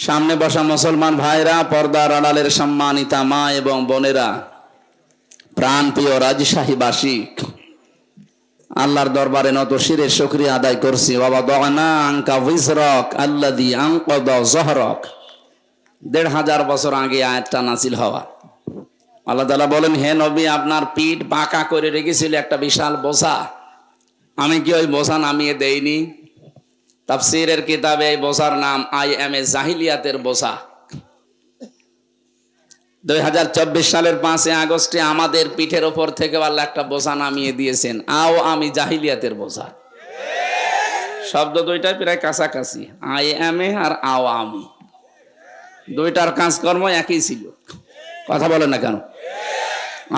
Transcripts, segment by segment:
সামনে বসা মুসলমান ভাইরা, পর্দার আড়ালের সম্মানিতা মা এবং বোনেরা, প্রাণপ্রিয় রাজশাহীবাসী, আল্লাহর দরবারে নত শিরে শুকরিয়া আদায় করছি। বাবা দনা আঙ্কা উইজরক আল্লাযী আনকাযা যহরক। ১৫০০ বছর আগে আয়াতটা নাযিল হওয়া। আল্লাহ তাআলা বলেন, হে নবী, আপনার পিঠ বাঁকা করে রেখেছিল একটা বিশাল বোঝা, আমি কি ওই বোঝা নামিয়ে দেইনি? তাফসীরের কিতাবে এই বোঝার নাম IMA জাহিলিয়াতের বোঝা। ২০২৪ সালের ৫ আগস্টে আমাদের পিঠের ওপর থেকে আল্লাহ একটা বোঝা নামিয়ে দিয়েছেন, আমি জাহিলিয়াতের বোঝা। শব্দ দুইটাই প্রায় কাছাকাছি, IMA আর আমি, দুইটার কাজকর্ম একই ছিল। কথা বলে না কেন?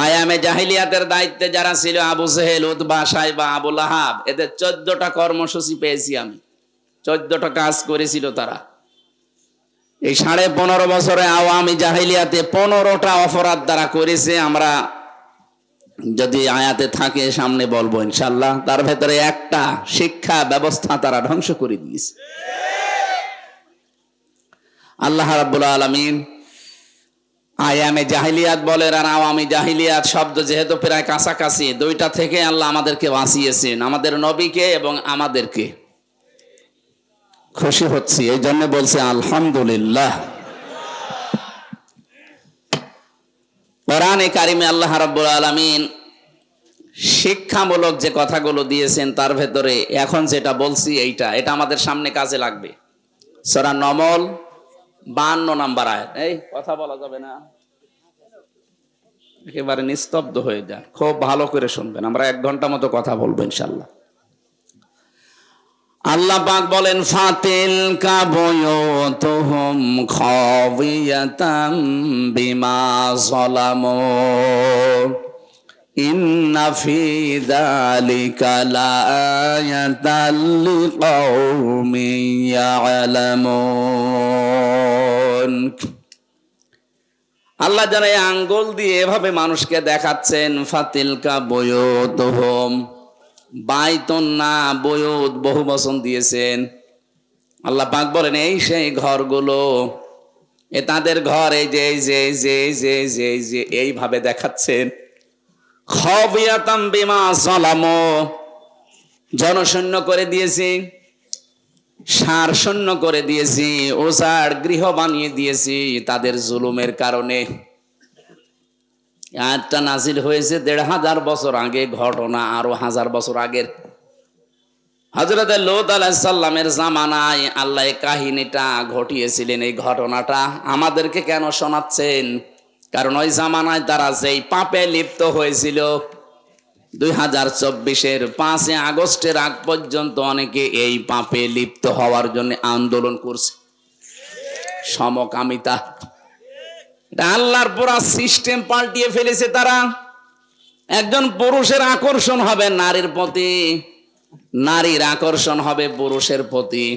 IMA জাহিলিয়াতের দায়িত্বে যারা ছিল, আবু জেহেল, উতবা, সাইবা, আবু লাহাব, এদের ১৪টা কর্মসূচি পেয়েছি আমি। ১৪টা কাজ করেছিল তারা। এই ১৫.৫ বছরে আওয়ামী জাহিলিয়াতে ১৫টা অপরাধ তারা করেছে। আমরা যদি আয়াতে থাকে সামনে বলবো ইনশাল্লাহ। তার ভেতরে একটা শিক্ষা ব্যবস্থা তারা ধ্বংস করে দিয়েছে। আল্লাহ রাব্বুল আলামিন IMA জাহিলিয়াত বলেন আর আওয়ামী জাহিলিয়াত শব্দ যেহেতু প্রায় কাছাকাছি, দুইটা থেকে আল্লাহ আমাদেরকে বাঁচিয়েছেন, আমাদের নবীকে এবং আমাদেরকে। খুশি হচ্ছি, এই জন্য বলছে আলহামদুলিল্লাহ। কোরআনে কারিমে আল্লাহ রাব্বুল আলামিন শিক্ষামূলক যে কথাগুলো দিয়েছেন, তার ভেতরে এখন যেটা বলছি এটা আমাদের সামনে কাজে লাগবে। সূরা নমল 52 নম্বর আয়াত। এই কথা বলা যাবে না, একেবারে নিস্তব্ধ হয়ে যান, খুব ভালো করে শুনবেন। আমরা 1 ঘন্টা মতো কথা বলবো ইনশাআল্লাহ। আল্লাহ পাক বলেন, ফাতিল কাবুয়ুতুহুম খাওয়িয়াতাম বিমা যালামু ইন্না ফি যালিকা লাআয়াতাল লিকাওমিন ইয়ালামুন। আল্লাহ যেন এই আঙ্গুল দিয়ে এভাবে মানুষকে দেখাচ্ছেন, ফাতিল কাবুয়ুতুহুম, বাইতুন না বয়ুত, বহু বচন দিয়েছেন। আল্লাহ পাক বলেন, এই সেই ঘরগুলো, এ তাদের ঘর, এই যে এই যে এই যে এই যে এই যে এই যে এইভাবে দেখাচ্ছেন। খাওয়িয়াতাম বিমা যালামু, জনশূন্য করে দিয়েছি, সার শূন্য করে দিয়েছি, ওজাড় গৃহ বানিয়ে দিয়েছি তাদের জুলুমের কারণে। আয়াতটা নাজিল হয়েছে ১৫০০ বছর আগে, ঘটনা আরো ১০০০ বছর আগের। হযরত লূত আলাইহিস সালামের জামানায় আল্লাহ এই কাহিনীটা ঘটিয়েছিলেন। এই ঘটনাটা আমাদেরকে কেন শোনাচ্ছেন? কারণ ওই জামানায় তারা যেই পাপে লিপ্ত হয়েছিল, ২০২৪-এর ৫ আগস্টের আগ পর্যন্ত অনেকে এই পাপে লিপ্ত হওয়ার জন্য আন্দোলন করছে। সমকামিতা, আল্লাহর পুরা সিস্টেম পাল্টিয়ে ফেলেছে তারা। একজন পুরুষের আকর্ষণ হবে নারীর প্রতি, নারীর আকর্ষণ হবে পুরুষের প্রতি।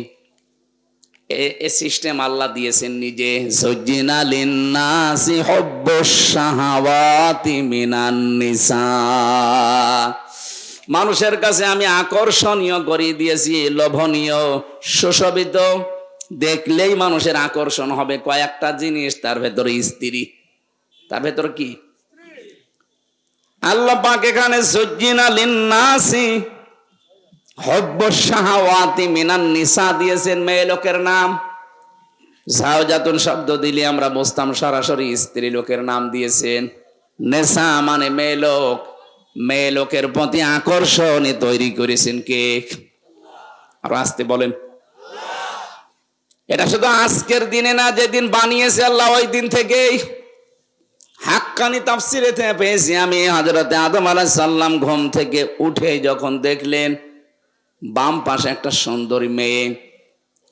এ সিস্টেম আল্লাহ দিয়েছেন নিজে। যুজ্জিনা লিন্নাসি হুব্বুশ শাহাওয়াতি মিনান নিসা, মানুষের কাছে আমি আকর্ষণীয় করে দিয়েছি, লোভনীয়, সুশোভিত, দেখলেই মানুষের আকর্ষণ হবে কয়েকটা জিনিস, তার ভেতরে স্ত্রী। তার ভেতরে কি? আল্লাহ পাক এখানে যুজ্জিনা লিন্নাসি হুব্বুশ শাহাওয়াতি মিনান নিসা দিয়েছেন, মেয়ে লোকের নাম। যাওজাতুন শব্দ দিলে আমরা বুঝতাম সরাসরি স্ত্রী লোকের নাম দিয়েছেন। নেশা মানে মেয়ে লোক, মেয়ে লোকের প্রতি আকর্ষণ তৈরি করেছেন কে? আর আসতে বলেন। এটা শুধু আজকের দিনে না, যেদিন বানিয়েছে আল্লাহ ওই দিন থেকেই। হাক্কানি তাফসিরে পেয়েছি আমি, হযরত আদম আলাইহিস সালাম ঘুম থেকে উঠে যখন দেখলেন বাম পাশে একটা সুন্দরী মেয়ে,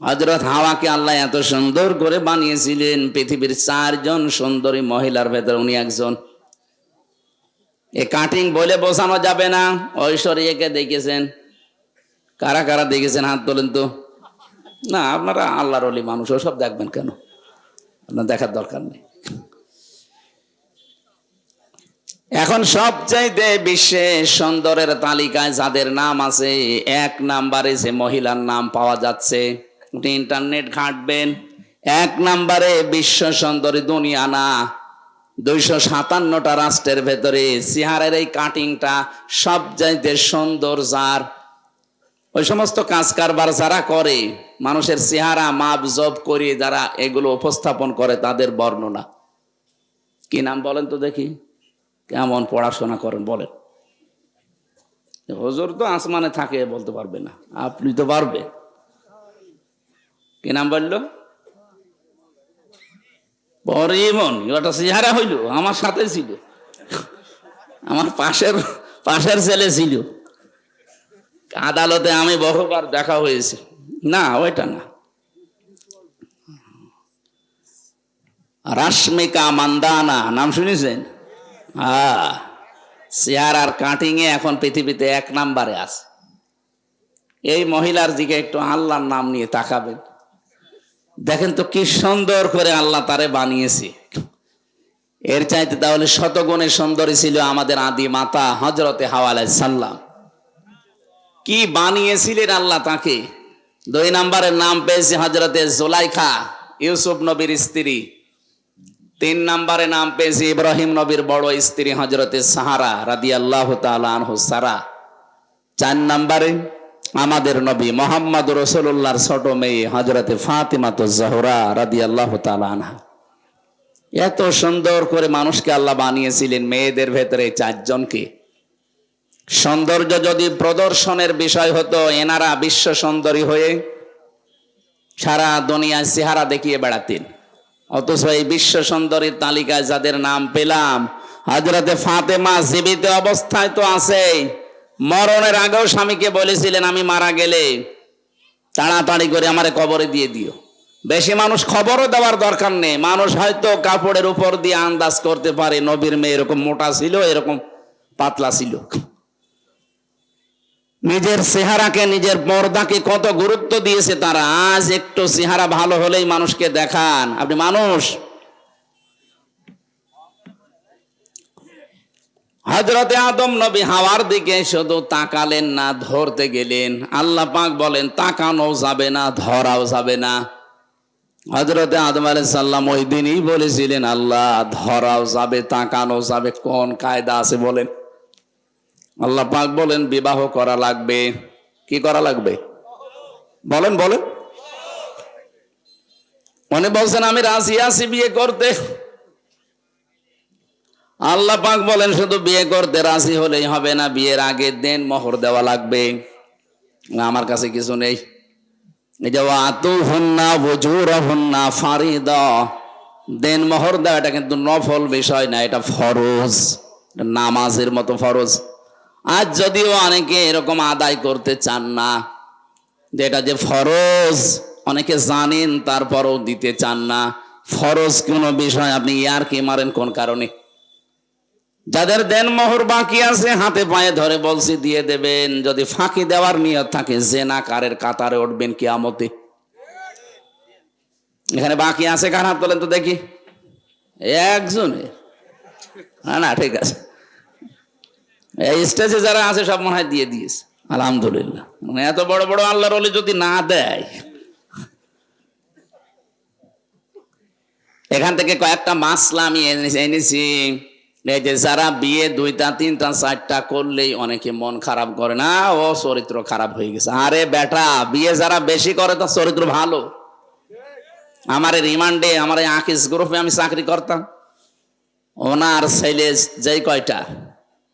হযরত হাওয়াকে আল্লাহ এত সুন্দর করে বানিয়েছিলেন, পৃথিবীর 4 জন সুন্দরী মহিলার ভেতর উনি একজন। এ কাটিং বলে বোঝানো যাবে না। ঐশ্বরিয়াকে দেখেছেন? কারা কারা দেখেছেন হাত তোলেন তো। না, আপনারা আল্লাহর ওলি মানুষ, ওসব দেখবেন কেন? আপনার দেখার দরকার নেই। এখন সবচাইতে বিশ্বে সুন্দরের তালিকায় যাদের নাম আছে, 1 নম্বরে যে মহিলার নাম পাওয়া যাচ্ছে, ইন্টারনেট ঘাঁটবেন, এক নম্বরে বিশ্ব সুন্দরী দুনিয়া না, 257টা রাষ্ট্রের ভেতরে চেহারার এই কাটিংটা সবচাইতে সুন্দর। যার ওই সমস্ত কাজ কারবার যারা করে, মানুষের চেহারা মাপ জব করে যারা এগুলো উপস্থাপন করে, তাদের বর্ণনা কি নাম বলেন তো দেখি? কেমন পড়াশোনা করেন বলেন? হুজুর তো আসমানে থাকে, বলতে পারবে না, আপনি তো পারবেন। কি নাম বললো? পরিমন। ওটা চেহারা হইল, আমার সাথে ছিল, আমার পাশের ছেলে ছিল, আদালতে আমি বহুবার দেখা হয়েছে। না, ওইটা না। রাশমিকা মান্দানা নাম শুনেছেন? হ্যাঁ, চেহারার কাটিং এ এখন পৃথিবীতে 1 নম্বরে আছে। এই মহিলার দিকে একটু আল্লাহর নাম নিয়ে তাকাবেন, দেখেন তো কি সুন্দর করে আল্লাহ তারে বানিয়েছে। এর চাইতে তাহলে শতগুণে সুন্দরী ছিল আমাদের আদি মাতা হযরতে হাওয়া আলাইহিস সালাম। কি বানিয়েছিলেন আল্লাহ তাকে। 2 নম্বরের নাম পেয়েছে হযরতে জুলাইখা, ইউসুফ নবীর স্ত্রী। 3 নম্বরে নাম পেয়েছে ইব্রাহিম নবীর বড় স্ত্রী হযরতে সাহারা রাদিয়াল্লাহু তাআলা আনহু সারা। 4 নম্বরে আমাদের নবী মুহাম্মদ রাসূলুল্লাহর ছোট মেয়ে হযরতে ফাতিমাতুজ জোহরা রাদিয়াল্লাহু তাআলা আনহা। এত সুন্দর করে মানুষকে আল্লাহ বানিয়েছিলেন, মেয়েদের ভেতরে 4 জনকে। সৌন্দর্য যদি প্রদর্শনের বিষয় হতো, এনারা বিশ্ব সুন্দরী হয়ে সারা দুনিয়ায় চেহারা দেখিয়ে বেড়াতেন। অথচ এই বিশ্ব সুন্দরীর তালিকায় যাদের নাম পেলাম, হযরতে ফাতেমা জীবিত অবস্থায় তো আছে, মরণের আগেও স্বামীকে বলেছিলেন আমি মারা গেলে তাড়াতাড়ি করে আমারে কবরে দিয়ে দিও। বেশি মানুষ খবরও দেওয়ার দরকার নেই, মানুষ হয়তো কাপড়ের উপর দিয়ে আন্দাজ করতে পারে নবীর মেয়ে এরকম মোটা ছিল, এরকম পাতলা ছিল। নিজের চেহারাকে, নিজের পর্দাকে কত গুরুত্ব দিয়েছে তারা। আজ একটু চেহারা ভালো হলেই মানুষকে দেখান আপনি মানুষ। হযরতে আদম নবী হাওয়ার দিকে শুধু তাকালেন না, ধরতে গেলেন। আল্লাহ পাক বলেন তাকানো যাবে না, ধরাও যাবে না। হযরতে আদম আলাইহিস সালাম ওই দিনই বলেছিলেন আল্লাহ ধরাও যাবে, তাকানো যাবে, কোন কায়দা আছে বলেন? আল্লাহ পাক বলেন বিবাহ করা লাগবে। কি করা লাগবে বলেন? বলেন। উনি বলছেন আমি রাজি আছি বিয়ে করতে। আল্লাহ পাক বলেন শুধু বিয়ে করতে রাজি হলেই হবে না, বিয়ের আগে দেন মোহর দেওয়া লাগবে। আমার কাছে কিছু নেই। এই যে আতুহুন্না ওয়াজুরহুন্না ফারিদা, দেন মোহর দেওয়া এটা কিন্তু নফল বিষয় না, এটা ফরজ, নামাজের মতো ফরজ। আজ যদিও অনেকে এরকম আদায় করতে চান না, যেটা যে ফরজ অনেকে জানেন তারপরও দিতে চান না। ফরজ কোনো বিষয় আপনি ইয়ার কি মারেন কোন কারণে? যাদের দেন মোহর বাকি আছে হাতে পায়ে ধরে বলছি দিয়ে দেবেন। যদি ফাঁকি দেওয়ার নিয়ত থাকে জেনাকারের কাতারে উঠবেন কিয়ামতে। এখানে বাকি আছে কার হাত তোলেন তো দেখি? একজনে না, না ঠিক আছে। এই স্টেজে যারা আছে সব মনে হয় দিয়ে দিয়েছে, আলহামদুলিল্লাহ। মানে এত বড় বড় আল্লাহর ওলি যদি না দেয়। এখান থেকে কয়েকটা মাসলা আমি এনেছি। এই যে যারা বিয়ে 2টা 3টা 4টা করলেই অনেকে মন খারাপ করে, না ও চরিত্র খারাপ হয়ে গেছে। আরে বেটা, বিয়ে যারা বেশি করে তার চরিত্র ভালো। আমার রিমান্ডে, আমার আকিস গ্রুপে আমি চাকরি করতাম, ওনার ছেলে যেই কয়টা,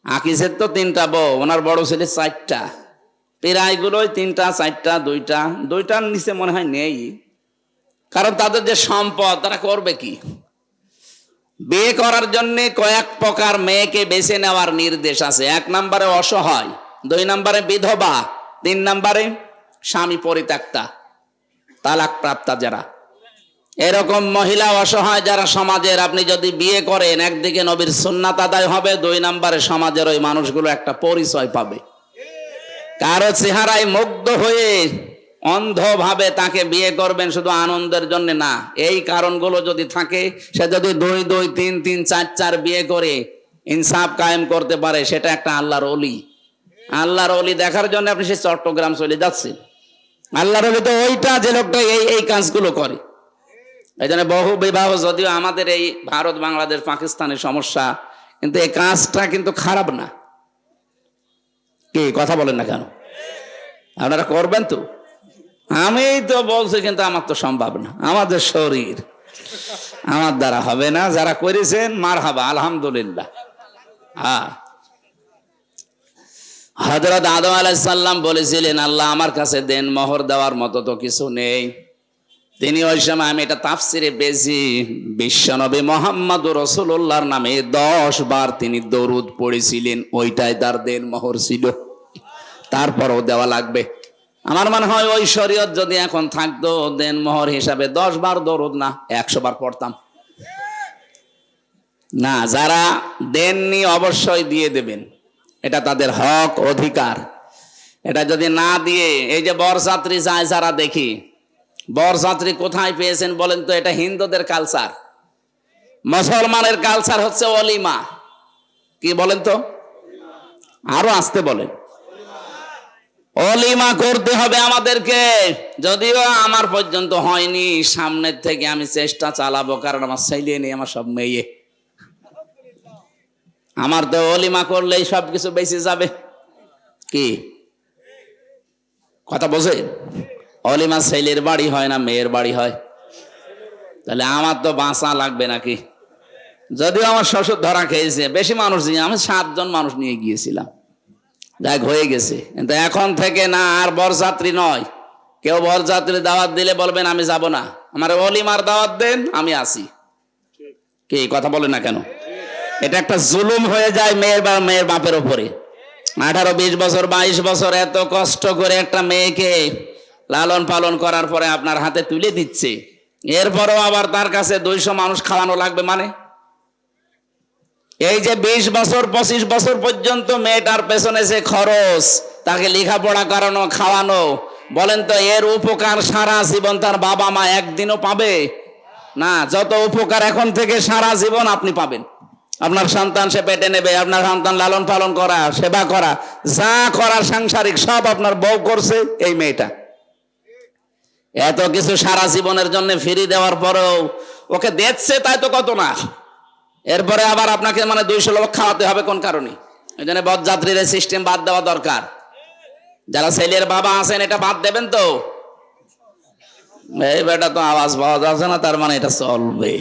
আকিসের তো 3টা বউ, ওনার বড় ছেলে 4টা, প্রায়গুলোই 3টা 4টা 2টার নিচে মনে হয় নেই। কারণ তাদের যে সম্পদ, তারা করবে কি? বিয়ে করার জন্য কয়েক প্রকার মেয়েকে বেছে নেওয়ার নির্দেশ আছে। 1 নম্বরে অসহায়, 2 নম্বরে বিধবা, 3 নম্বরে স্বামী পরিত্যক্তা, তালাক প্রাপ্তা যারা। এরকম মহিলা অসহায় যারা সমাজের, আপনি যদি বিয়ে করেন একদিকে নবীর সুন্নাত আদায় হবে, 2 নম্বরে সমাজের ওই মানুষগুলো একটা পরিচয় পাবে। কারো চেহারায় মুগ্ধ হয়ে অন্ধভাবে তাকে বিয়ে করবেন শুধু আনন্দের জন্য না। এই কারণগুলো যদি থাকে, সে যদি 2 2 3 3 4 4 বিয়ে করে ইনসাফ কায়েম করতে পারে, সেটা একটা আল্লাহর ওলি। আল্লাহর ওলি দেখার জন্য আপনি সে চট্টগ্রাম চলে যাচ্ছেন। আল্লাহর ওলি তো ওইটা যে লোকটা এই কাজগুলো করে। এই জন্য বহু বিবাহ যদিও আমাদের এই ভারত বাংলাদেশ পাকিস্তানের সমস্যা, কিন্তু এই কাজটা কিন্তু খারাপ না। কি কথা বলেন না কেন? আপনারা করবেন তো? আমি তো বলছি, কিন্তু আমার তো সম্ভব না, আমাদের শরীর আমার দ্বারা হবে না। যারা করেছেন মারহাবা, আলহামদুলিল্লাহ। হ্যাঁ, হযরত আদম আলাইহিস সালাম বলেছিলেন, আল্লাহ আমার কাছে দেন মোহর দেওয়ার মতো তো কিছু নেই। তিনি ওই সময়, আমি এটা তাফসিরে পেয়েছি, বিশ্বনবী মুহাম্মদুর রাসূলুল্লাহর নামে 10 বার তিনি দরুদ পড়েছিলেন, ওইটাই তার দেন মোহর ছিল। তারপরও দেওয়া লাগবে। আমার মনে হয় ওই শরীয়ত যদি এখন থাকতো, দেন মোহর হিসাবে 10 বার দরুদ না 100 বার পড়তাম না। যারা দেননি অবশ্যই দিয়ে দেবেন, এটা তাদের হক, অধিকার। এটা যদি না দিয়ে, এই যে বরযাত্রী যায় যারা দেখি, বরযাত্রী কোথায় পেয়েছেন বলেন তো? এটা হিন্দুদের কালচার। মুসলমানের কালচার হচ্ছে অলিমা। কি বলেন তো? আরো আসতে বলেন। অলিমা করতে হবে আমাদেরকে। যদিও আমার পর্যন্ত হয়নি, সামনের থেকে আমি চেষ্টা চালাবো, কারণ আমার ছেলে নেই, আমার সব মেয়ে। আমার তো অলিমা করলেই সবকিছু বেঁচে যাবে। কি কথা বোঝেন? অলিমা ছেলের বাড়ি হয় না মেয়ের বাড়ি হয়? তাহলে আমার তো বাঁচা লাগবে নাকি? যদিও আমার শ্বশুর ধরা খেয়েছে, বেশি মানুষ নিয়ে, আমি 7 জন মানুষ নিয়ে গিয়েছিলাম, যাক হয়ে গেছে। কিন্তু এখন থেকে না, আর বরযাত্রী নয়। কেউ বরযাত্রী দাওয়াত দিলে বলবেন আমি যাব না, আমার অলিমার দাওয়াত দেন, আমি আসি। কি কথা বলে না কেন? এটা একটা জুলুম হয়ে যায় মেয়ের বাপের উপরে। 18-20 বছর 22 বছর এত কষ্ট করে একটা মেয়েকে লালন পালন করার পরে আপনার হাতে তুলে দিচ্ছে, এরপরও আবার তার কাছে 200 মানুষ খাওয়ানো লাগবে। মানে এই যে 20 বছর 25 বছর পর্যন্ত মেয়েটার পেছনে যে খরচ, তাকে লেখাপড়া করানো, খাওয়ানো, বলেন তো এর উপকার সারা জীবন তার বাবা মা একদিনও পাবে না? যত উপকার এখন থেকে সারা জীবন আপনি পাবেন। আপনার সন্তান সে পেটে নেবে, আপনার সন্তান লালন পালন করা, সেবা করা, যা করার সাংসারিক সব আপনার বউ করছে এই মেয়েটা। এত কিছু সারা জীবনের জন্য ফ্রি দেওয়ার পরেও ওকে দেখছে, তাই তো কত না। এরপরে আবার আপনাকে 200 লোক খাওয়াতে হবে কোন কারণে? এই জন্য বরযাত্রীর সিস্টেম বাদ দেওয়া দরকার। যারা ছেলের বাবা আছেন, এটা বাদ দেবেন তো? এই বেটা তো আওয়াজ পাওয়া যাচ্ছে না, তার মানে এটা চলবে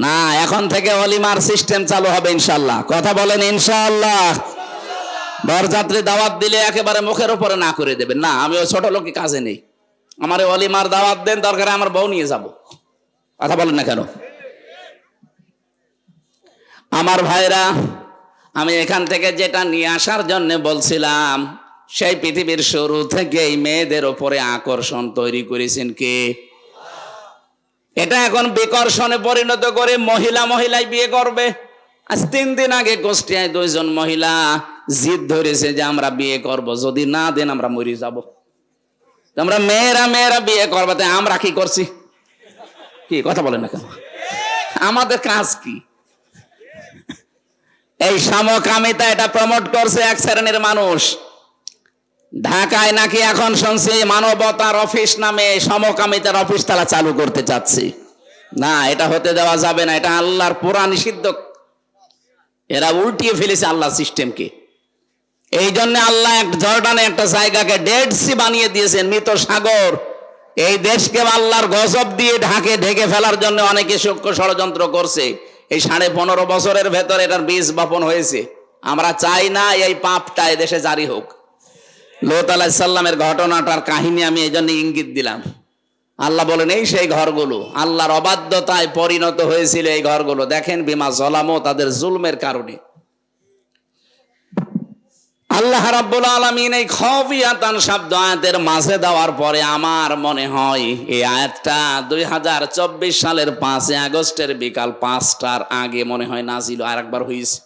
না। এখন থেকে অলিমার সিস্টেম চালু হবে ইনশাল্লাহ। কথা বলেন ইনশাল্লাহ। বরযাত্রী দাওয়াত দিলে একেবারে মুখের উপরে না করে দেবেন না, আমি ওই ছোট লোকের কাজে নেই, আমার অলিমার দাওয়াত দেন, দরকারে আমার বউ নিয়ে যাব। কথা বলেন না কেন? আমার ভাইরা, আমি এখান থেকে যেটা নিয়ে আসার জন্য বলছিলাম, সেই পৃথিবীর শুরু থেকে এই মেয়েদের উপরে আকর্ষণ তৈরি করেছেন কে? এটা এখন বিকর্ষণে পরিণত করে মহিলাই বিয়ে করবে। আজ 3 দিন আগে কুষ্টিয়ায় 2 জন মহিলা জিদ ধরেছে যে আমরা বিয়ে করব, যদি না দেন আমরা মরে যাব। আমরা মেয়েরা বিয়ে করবে, তাই আমরা কি করছি? কি কথা বলেন না কেন? আমাদের কাজ কি? এই সমকামিতা এটা প্রমোট করছে এক শ্রেণীর মানুষ। ঢাকায় নাকি এখন শুনছি মানবতার অফিস নামে সমকামিতার অফিস তারা চালু করতে চাচ্ছে। না, এটা হতে দেওয়া যাবে না, এটা আল্লাহর পুরা নিষিদ্ধ। এরা উল্টিয়ে ফেলেছে আল্লাহ সিস্টেমকে। এই জন্য আল্লাহ জর্ডানে একটা জায়গাকে ডেড সি বানিয়ে দিয়েছেন, মৃত সাগর। এই দেশকে আল্লাহর গজব দিয়ে ঢেকে ফেলার জন্য অনেকে সূক্ষ্ম ষড়যন্ত্র করছে। এই 15.5 বছরের ভেতর এটার বীজ বপন হয়েছে। আমরা চাই না এই পাপটা এদেশে জারি হোক। লূত আলাইহিস সালামের ঘটনাটার কাহিনী আমি এই জন্য ইঙ্গিত দিলাম। আল্লাহ বলেন এই সেই ঘরগুলো আল্লাহর অবাধ্যতায় পরিণত হয়েছিল। এই ঘরগুলো দেখেন, বিমা জলামো, তাদের জুলমের কারণে। আল্লাহ রাব্বুল আলামিন এই খাফিয়াতান শব্দ আয়াতের মাঝে দেওয়ার পরে আমার মনে হয় এই আয়াতটা 2024 সালের 5 আগস্টের বিকাল 5টার আগে মনে হয় নাজিল আর একবার হয়েছে।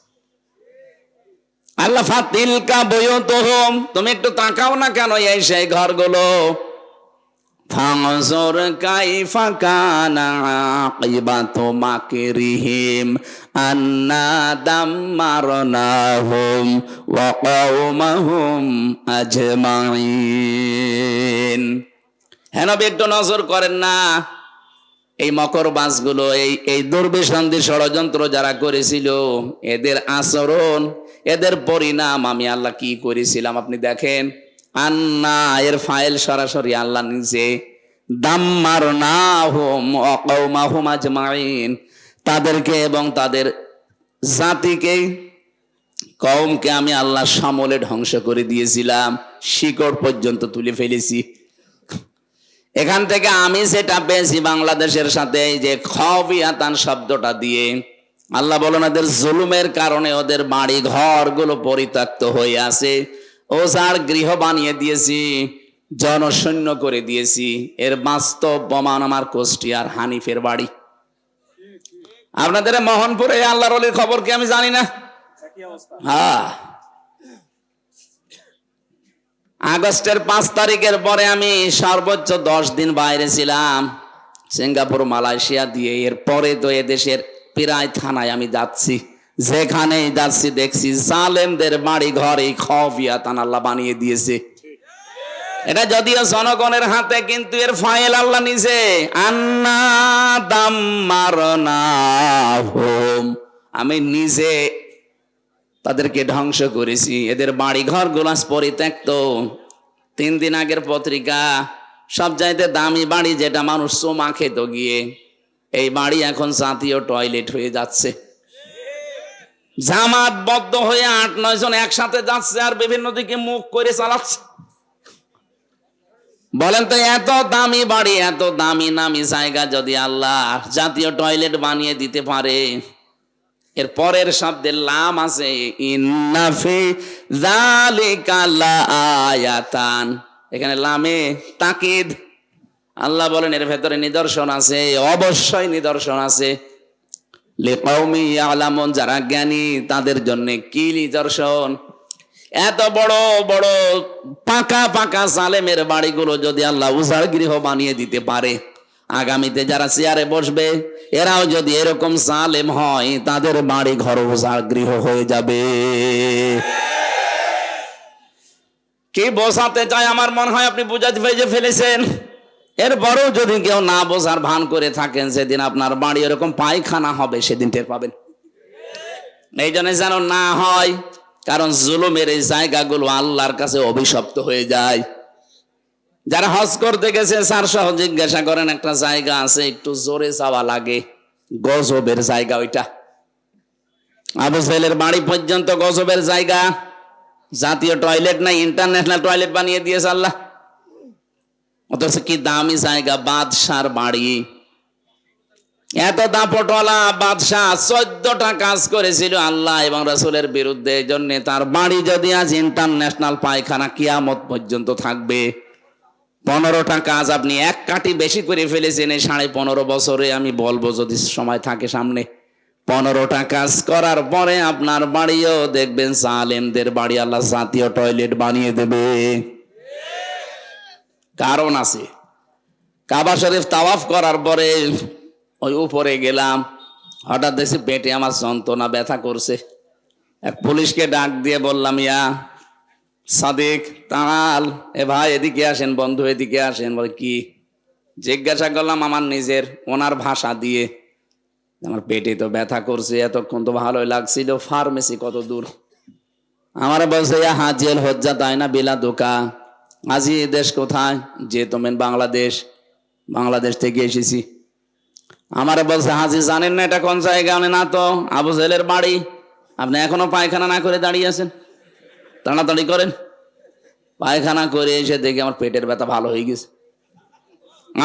আল্লাহ ফাতিলকা বুয়ুতুহুম, তুমি একটু তাকাও না কেন এই সেই ঘরগুলো। ফানজুর কাইফা কানা আকিবাতু মাকরিহিম আন্না দাম্মারনাহুম ওয়া কওমাহুম আজমাইন। হ্যাঁ নবী, একটু নজর করেন না, এই মকরবাজগুলো, এই দুর্বিসন্ধি ষড়যন্ত্র যারা করেছিল, এদের আচরণ, এদের পরিণাম আমি আল্লাহ কি করেছিলাম আপনি দেখেন। আন্না, এর ফাইল সরাসরি আল্লাহ নিজে। দাম্মারনাহুম ওয়া কওমাহুম আজমাইন, তাদেরকে এবং তাদের জাতিকে, কওমকে আমি আল্লাহ সমলে ধ্বংস করে দিয়েছিলাম, শিকড় পর্যন্ত তুলে ফেলেছি। এখান থেকে আমি যেটা পেয়েছি বাংলাদেশের সাথে, এই যে খাবিয়াতান শব্দটা দিয়ে, আল্লাহ বলেন এদের জুলুমের কারণে ওদের বাড়ি ঘরগুলো পরিত্যক্ত হয়ে আছে, ওজার গৃহ বানিয়ে দিয়েছি, জনশূন্য করে দিয়েছি। এর বাস্তব প্রমাণ আমার কুষ্টিয়ার হানিফের বাড়ি। আপনাদের মোহনপুরে আল্লাহর ওলির খবর কি আমি জানি না? হ্যাঁ, আগস্টের 5 তারিখের পরে আমি সর্বোচ্চ 10 দিন বাইরে ছিলাম, সিঙ্গাপুর, মালয়েশিয়া দিয়ে। এর পরে তো এদেশের প্রায় থানায় আমি যাচ্ছি, যেখানেই যাচ্ছি দেখছি জালেমদের বাড়ি ঘর এই খাবিয়াতান আল্লাহ বানিয়ে দিয়েছে। এটা যদিও জনগণের হাতে, কিন্তু এর ফাইল আল্লাহ নিজে। আন্না দাম্মারনাহুম, আমি নিজে তাদেরকে ধ্বংস করেছি। এদের বাড়ি ঘর গুলাস পরিত্যক্ত। 3 দিন আগের পত্রিকা, সব চাইতে দামি বাড়ি যেটা মানুষ চোমা খেত গিয়ে, এই বাড়ি এখন জাতীয় টয়লেট হয়ে যাচ্ছে। জামাতবদ্ধ হয়ে 8-9 জন একসাথে যাচ্ছে আর বিভিন্ন দিকে মুখ করে চালাচ্ছে। বলেন তো, এত দামি বাড়ি, এত দামি নামি জায়গা যদি আল্লাহ জাতীয় টয়লেট বানিয়ে দিতে পারে, এর পরের শব্দের লাম আছে, ইন্না ফি যালিকা লাআয়াতান, এখানে লামে তাকিদ। আল্লাহ বলেন এর ভেতরে নিদর্শন আছে, অবশ্যই নিদর্শন আছে। লিকাউমি ইয়ালামুন, যারা জ্ঞানী তাদের জন্য কি নিদর্শন। এত বড় বড় পাকা পাকা জালেমের বাড়িগুলো যদি আল্লাহ উজাড় গৃহ বানিয়ে দিতে পারে, আগামীতে যারা চেয়ারে বসবে এরাও যদি এরকম জালেম হয়, তাদের বাড়ি ঘর উজাড় গৃহ হয়ে যাবে। কি বোঝাতে চাই আমার মনে হয় আপনি বুঝাতে ভেজে ফেলেছেন। এরপরেও যদি কেউ না বোঝার ভান করে থাকেন, সেদিন আপনার বাড়ি এরকম পায়খানা হবে, সেদিন টের পাবেন। এই জন্য যেন না হয়, কারণ জুলুমের এই জায়গাগুলো আল্লাহর কাছে অভিশপ্ত হয়ে যায়। যারা হজ করতে গেছে স্যার সহ জিজ্ঞাসা করেন, একটা জায়গা আছে একটু জোরে যাওয়া লাগে, গজবের জায়গা ওইটা। আবু জাহেলের বাড়ি পর্যন্ত গজবের জায়গা। জাতীয় টয়লেট নাই, ইন্টারন্যাশনাল টয়লেট বানিয়ে দিয়েছে আল্লাহ। অথচ কি দামি জায়গা, বাদশার বাড়ি। এত দাপটওয়ালা বাদশাহ 14টা কাজ করেছিল আল্লাহ এবং রাসূলের বিরুদ্ধে। এই জন্য তার বাড়ি যদি আজ ইন্টারন্যাশনাল পায়খানা, কিয়ামত পর্যন্ত থাকবে। 15টা কাজ আপনি এক কাটি বেশি করে ফেলেছেন এই 15.5 বছরে। আমি বলবো যদি সময় থাকে সামনে, 15টা কাজ করার পরে আপনার বাড়িও দেখবেন জালেমদের বাড়ি আল্লাহ জাতীয় টয়লেট বানিয়ে দেবে। কারণ আছে। কাবা শরীফ তাওয়াফ করার পরে ওই উপরে গেলাম, হঠাৎ দেখছি পেটে আমার যন্ত্রণা, ব্যথা করছে। এক পুলিশকে ডাক দিয়ে বললাম, ইয়া সাদিক, তাঁল, এ ভাই এদিকে আসেন, বন্ধু এদিকে আসেন। বলে কি? জিজ্ঞাসা করলাম আমার নিজের ওনার ভাষা দিয়ে, আমার পেটে তো ব্যথা করছে, এতক্ষণ তো ভালোই লাগছিল, ফার্মেসি কত দূর? আমার বলছে হাজিল হজ্জা তাই না বিলা দোকা। আজি দেশ কোথায়? যে তোমেন বাংলাদেশ। বাংলাদেশ থেকে এসেছি। আমারে বলছে হাজি জানেন না এটা কোন জায়গা? না তো। আবু জাহেলের বাড়ি। আপনি এখনো পায়খানা না করে দাঁড়িয়ে আছেন, তাড়াতাড়ি করেন। পায়খানা করে এসে দেখি আমার পেটের ব্যথা ভালো হয়ে গেছে।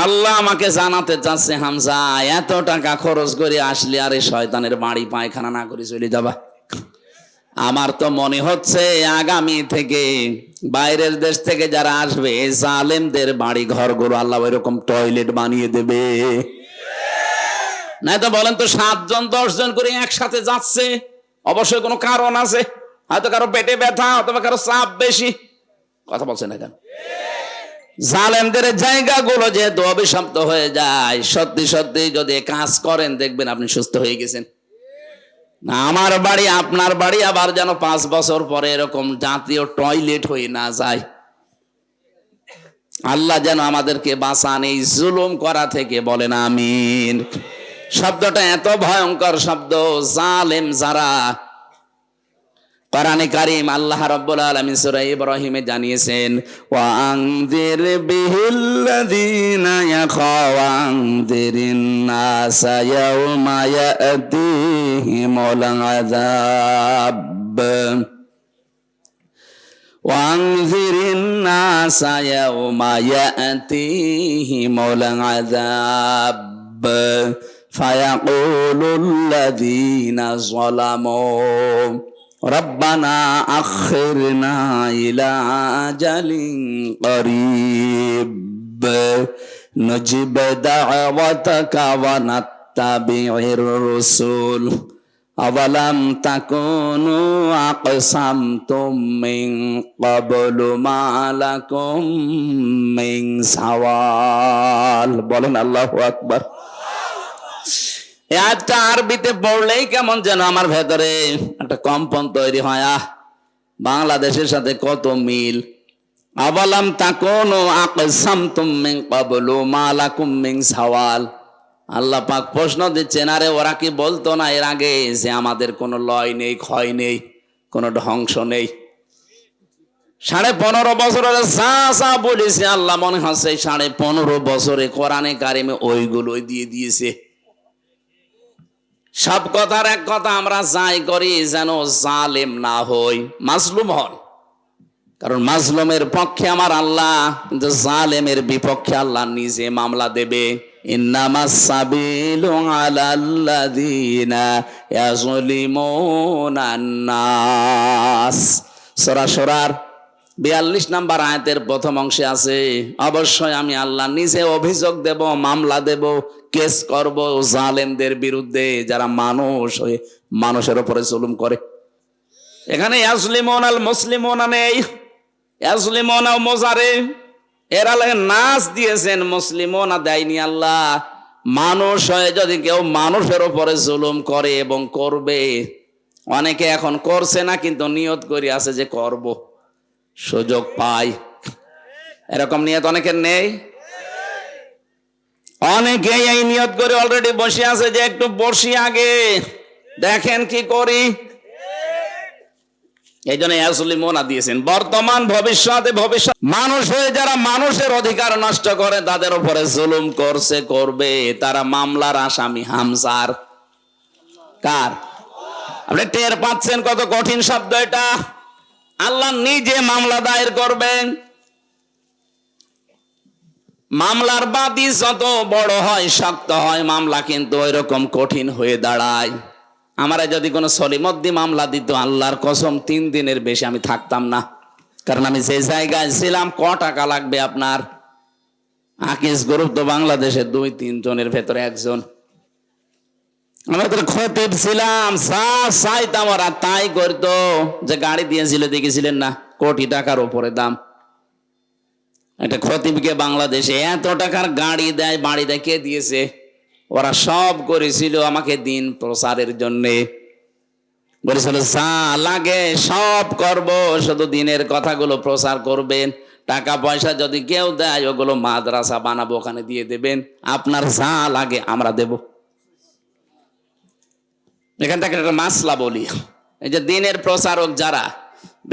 আল্লাহ আমাকে জানাতে চাচ্ছে, হামজা এত টাকা খরচ করে আসলে আর এই শয়তানের বাড়ি পায়খানা না করে চলে যাবা? আমার তো মনে হচ্ছে আগামী থেকে বাইরের দেশ থেকে যারা আসবে, জালেমদের বাড়ি ঘরগুলো আল্লাহ এরকম টয়লেট বানিয়ে দেবে। না তো বলেন তো, 7 জন 10 জন করে একসাথে যাচ্ছে, অবশ্যই কোনো কারণ আছে। হয়তো কারো পেটে ব্যথা, অথবা কারো চাপ বেশি। কথা বলছেন না কেন? জালেমদের জায়গাগুলো যেহেতু অভিশপ্ত হয়ে যায়, সত্যি সত্যি যদি কাজ করেন দেখবেন আপনি সুস্থ হয়ে গেছেন। না আমার বাড়ি আপনার বাড়ি আবার যেন 5 বছর পরে এরকম জাতীয় টয়লেট হয়ে না যায়। আল্লাহ যেন আমাদেরকে বাঁচান এই জুলুম করা থেকে, বলেন আমিন। শব্দটা এত ভয়ঙ্কর শব্দ, জালেম যারা। কোরআনে কারীম আল্লাহ রাব্বুল আলামিন সূরা ইব্রাহিমে জানিয়েছেন, ওয়া আনযির বিহিল্লাযীনা ইয়াখাওয়ানযিরিন নাসা ইয়াওমা ইয়াতিহিমুল আযাব وأنذر الناس يوم يأتيهم العذاب فيقول الذين ظلموا ربنا أخرنا إلى أجل قريب نجب دعوتك ونتبع الرسل أولم تكونوا أقسمتم من قبل ما لكم من زوال বলেন আল্লাহু আকবার। একটা আরবিতে পড়লেই কেমন যেন আমার ভেতরে একটা কম্পন তৈরি হয়। বাংলাদেশের সাথে কত মিল। আওয়ালাম তাকুনু আকসামতুম মিন ক্বাবলু মা লাকুম মিন যাওয়াল। আল্লাহ পাক প্রশ্ন দিচ্ছেন, আরে ওরা কি বলতো না এর আগে যে আমাদের কোনো লয় নেই, ক্ষয় নেই, কোনো ধ্বংস নেই? 15.5 বছর যা বলেছে আল্লাহ মনে হচ্ছে 15.5 বছরে কোরআনে কারিমে ওইগুলোই দিয়ে দিয়েছে। সব কথার এক কথা, আমরা যাই করি যেন জালেম না হই, মাজলুম হন। কারণ মাজলুমের পক্ষে আমার আল্লাহ, কিন্তু জালেমের বিপক্ষে আল্লাহ নিজে মামলা দেবে। ইন্নামাস সাবিলু আলাল্লাযীনা ইয়াযলিমুনান নাস। সূরা শুরার 42 নম্বর আয়াতের প্রথম অংশে আছে, অবশ্যই আমি আল্লাহ নিজে অভিযোগ দেব, মামলা দেব, কেস করব জালেমদের বিরুদ্ধে যারা মানুষ হয়ে মানুষের উপরে জুলুম করে। এখানে ইয়াজলিমুনাল মুসলিমুনা নেই, ইয়াজলিমুনা মুজারে, এরা লাগে নাস দিয়েছেন, মুসলিমুনা দেয়নি আল্লাহ। মানুষ হয়ে যদি কেউ মানুষের উপরে জুলুম করে এবং করবে, অনেকে এখন করছে না কিন্তু নিয়ত করে আছে যে করব, সুযোগ পাই, এরকম নিয়ত অনেকের নেই। অনেকে এই নিয়ত করে অলরেডি বসে আছে যে একটু বসি আগে দেখেন কি করি। এই জন্য ইয়াজলিমুনা দিয়েছেন, বর্তমান ভবিষ্যতে ভবিষ্যৎ মানুষ হয়ে যারা মানুষের অধিকার নষ্ট করে, তাদের উপরে জুলুম করছে, করবে, তারা মামলার আসামি হামজার। কার? আপনি টের পাচ্ছেন কত কঠিন শব্দ এটা? আল্লাহ নিজে মামলা দায়ের করবেন। মামলার বাদী যত বড় হয়, শক্ত হয়, মামলা কিন্তু ওই রকম কঠিন হয়ে দাঁড়ায়। আমারে যদি কোনো সলিমদ্দি মামলা দিত, আল্লাহর কসম 3 দিনের বেশি আমি থাকতাম না। কারণ আমি যে জায়গায় ছিলাম, ক টাকা লাগবে আপনার? আকিস গ্রুপ তো বাংলাদেশের 2-3 জনের ভেতরে একজন। আমরা তো খতিব ছিলাম, যা চাইতাম ওরা তাই করতো। যে গাড়ি দিয়েছিল দেখেছিলেন না, কোটি টাকার উপরে দাম। একটা খতিবকে বাংলাদেশে এত টাকার গাড়ি দেয়, বাড়ি দেয়, কে দিয়েছে? ওরা সব করেছিল আমাকে দিন প্রচারের জন্যে। বলেছিল যা লাগে সব করব, শুধু দিনের কথাগুলো প্রচার করবেন। টাকা পয়সা যদি কেউ দেয়, ওগুলো মাদ্রাসা বানাবো, ওখানে দিয়ে দেবেন। আপনার যা লাগে আমরা দেব। এখান থেকে একটা মাসলা বলি, এই যে দিনের প্রচারক যারা,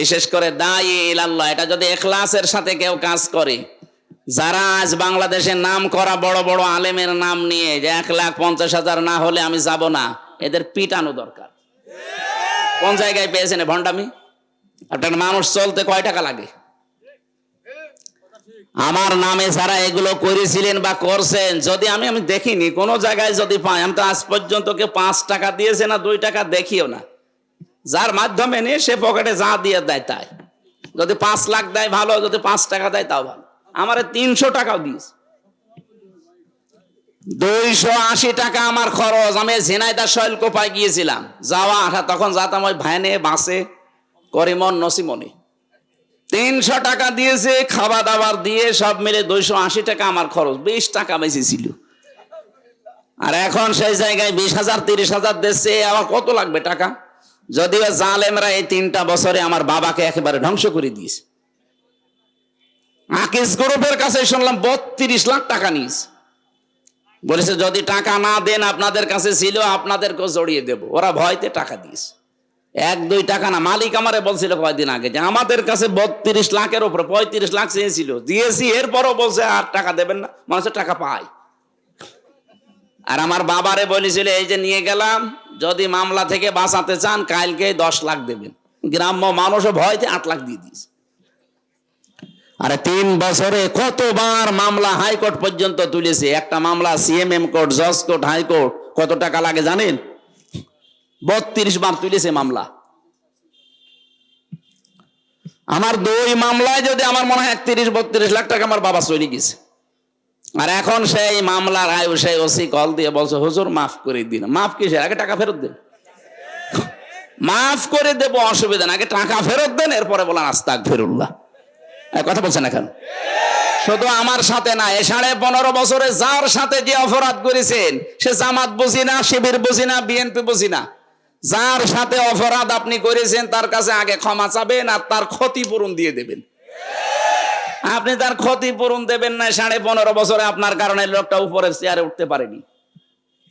বিশেষ করে দায়ী ইলাল্লাহ, এটা যদি ইখলাসের সাথে কেউ কাজ করে, যারা আজ বাংলাদেশের নাম করা বড় বড় আলেমের নাম নিয়ে যে 1,50,000 না হলে আমি যাব না, এদের পিটানো দরকার। কোন জায়গায় পেয়েছেন ভণ্ডামি? আপনার মানুষ চলতে কয় টাকা লাগে? আমার নামে যারা এগুলো করেছিলেন বা করছেন, যদি আমি দেখিনি কোন জায়গায়, যদি পাই, আমি তো আজ পর্যন্ত কেউ 5 টাকা দিয়েছে না 2 টাকা দেখিও না। যার মাধ্যমে নিয়ে সে পকেটে যা দিয়ে দেয় তাই। যদি 5 লাখ দেয় ভালো, যদি 5 টাকা দেয় তাও ভালো। আমারে 300 টাকাও দিয়েছে। 280 টাকা আমার খরচ। আমি ঝিনাইদহ শৈলকুপায় গিয়েছিলাম, যাওয়া আসা, তখন যেতাম ওই ভ্যানে, বাসে, করিমন, নসিমনি। 300 টাকা দিয়েছে, খাওয়া দাবার দিয়ে সব মিলে 280 টাকা আমার খরচ। 20 টাকা বেশি ছিল। আর এখন সেই জায়গায় 20,000 30,000 দিচ্ছে, আবার কত লাগবে টাকা? যদিও জালেমরা এই 3টা বছরে আমার বাবাকে একেবারে ধ্বংস করে দিয়েছে। আকিস গ্রুপের কাছে শুনলাম 32 লাখ টাকা নিস, বলেছে যদি টাকা না দেন আপনাদের কাছে ছিল আপনাদেরকেও জড়িয়ে দেব। ওরা ভয়তে টাকা দিস, 1-2 টাকা না। মালিক আমারে বলছিল কয়েকদিন আগে যে আমাদের কাছে 32 লাখের উপরে 35 লাখ চেয়েছিল, দিয়েছি, এরপরও বলছে আর টাকা দেবেন না। মানুষের টাকা পায়। আর আমার বাবারে বলেছিল এই যে নিয়ে গেলাম, যদি মামলা থেকে বাঁচাতে চান কালকে 10 লাখ দেবেন। গ্রাম্য মানুষও ভয়তে 8 লাখ দিয়ে দিস। আরে 3 বছরে কতবার মামলা হাইকোর্ট পর্যন্ত তুলেছে। একটা মামলা সিএমএম কোর্ট, জজ কোর্ট, হাইকোর্ট, কত টাকা লাগে জানেন? 32 বার তুলেছে মামলা। আমার 2 মামলায় যদি আমার মনে হয় 31-32 লাখ টাকা আমার বাবা চলে গেছে। আর এখন সেই মামলার আয়ু সেই ওসি কল দিয়ে বলছে হুজুর মাফ করে দিন। মাফ কিসের? আগে টাকা ফেরত দেন। মাফ করে দেব, অসুবিধা না, আগে টাকা ফেরত দেন, এরপরে বলেন আস্তাগফিরুল্লাহ। কথা বলছেন এখন? শুধু আমার সাথে না, 15.5 বছরে যার সাথে যে অপরাধ করেছেন সে জামাত বুঝি না, শিবির বুঝি না, বিএনপি বুঝি না, যার সাথে অপরাধ আপনি করেছেন তার কাছে আগে ক্ষমা চাবেন আর তার ক্ষতিপূরণ দিয়ে দেবেন। আপনি তার ক্ষতিপূরণ দেবেন না, 15.5 বছরে আপনার কারণে লোকটা উপরের চেয়ারে উঠতে পারেনি।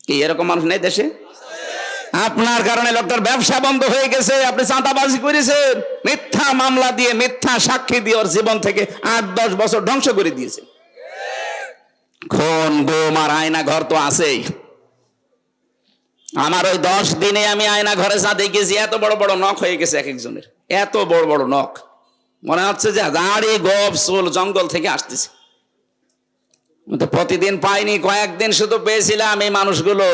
কি এরকম মানুষ নেই দেশে? আপনার কারণে লোকটার ব্যবসা বন্ধ হয়ে গেছে, আপনি চাঁদাবাজি করেছেন, মিথ্যা মামলা দিয়ে, মিথ্যা সাক্ষী দিয়ে ওর জীবন থেকে 8-10 বছর ধ্বংস করে দিয়েছে। খুন, গুম আর আয়না ঘর তো আছেই। আমার ওই 10 দিনে আমি আয়না ঘরে যা দেখেছি, এত বড় বড় নখ হয়ে গেছে এক একজনের, এত বড় বড় নখ, মনে হচ্ছে যে দাড়ি, গোপ, চুল জঙ্গল থেকে আসতেছে। তো প্রতিদিন পাইনি, কয়েকদিন শুধু পেয়েছিলাম। এই মানুষগুলো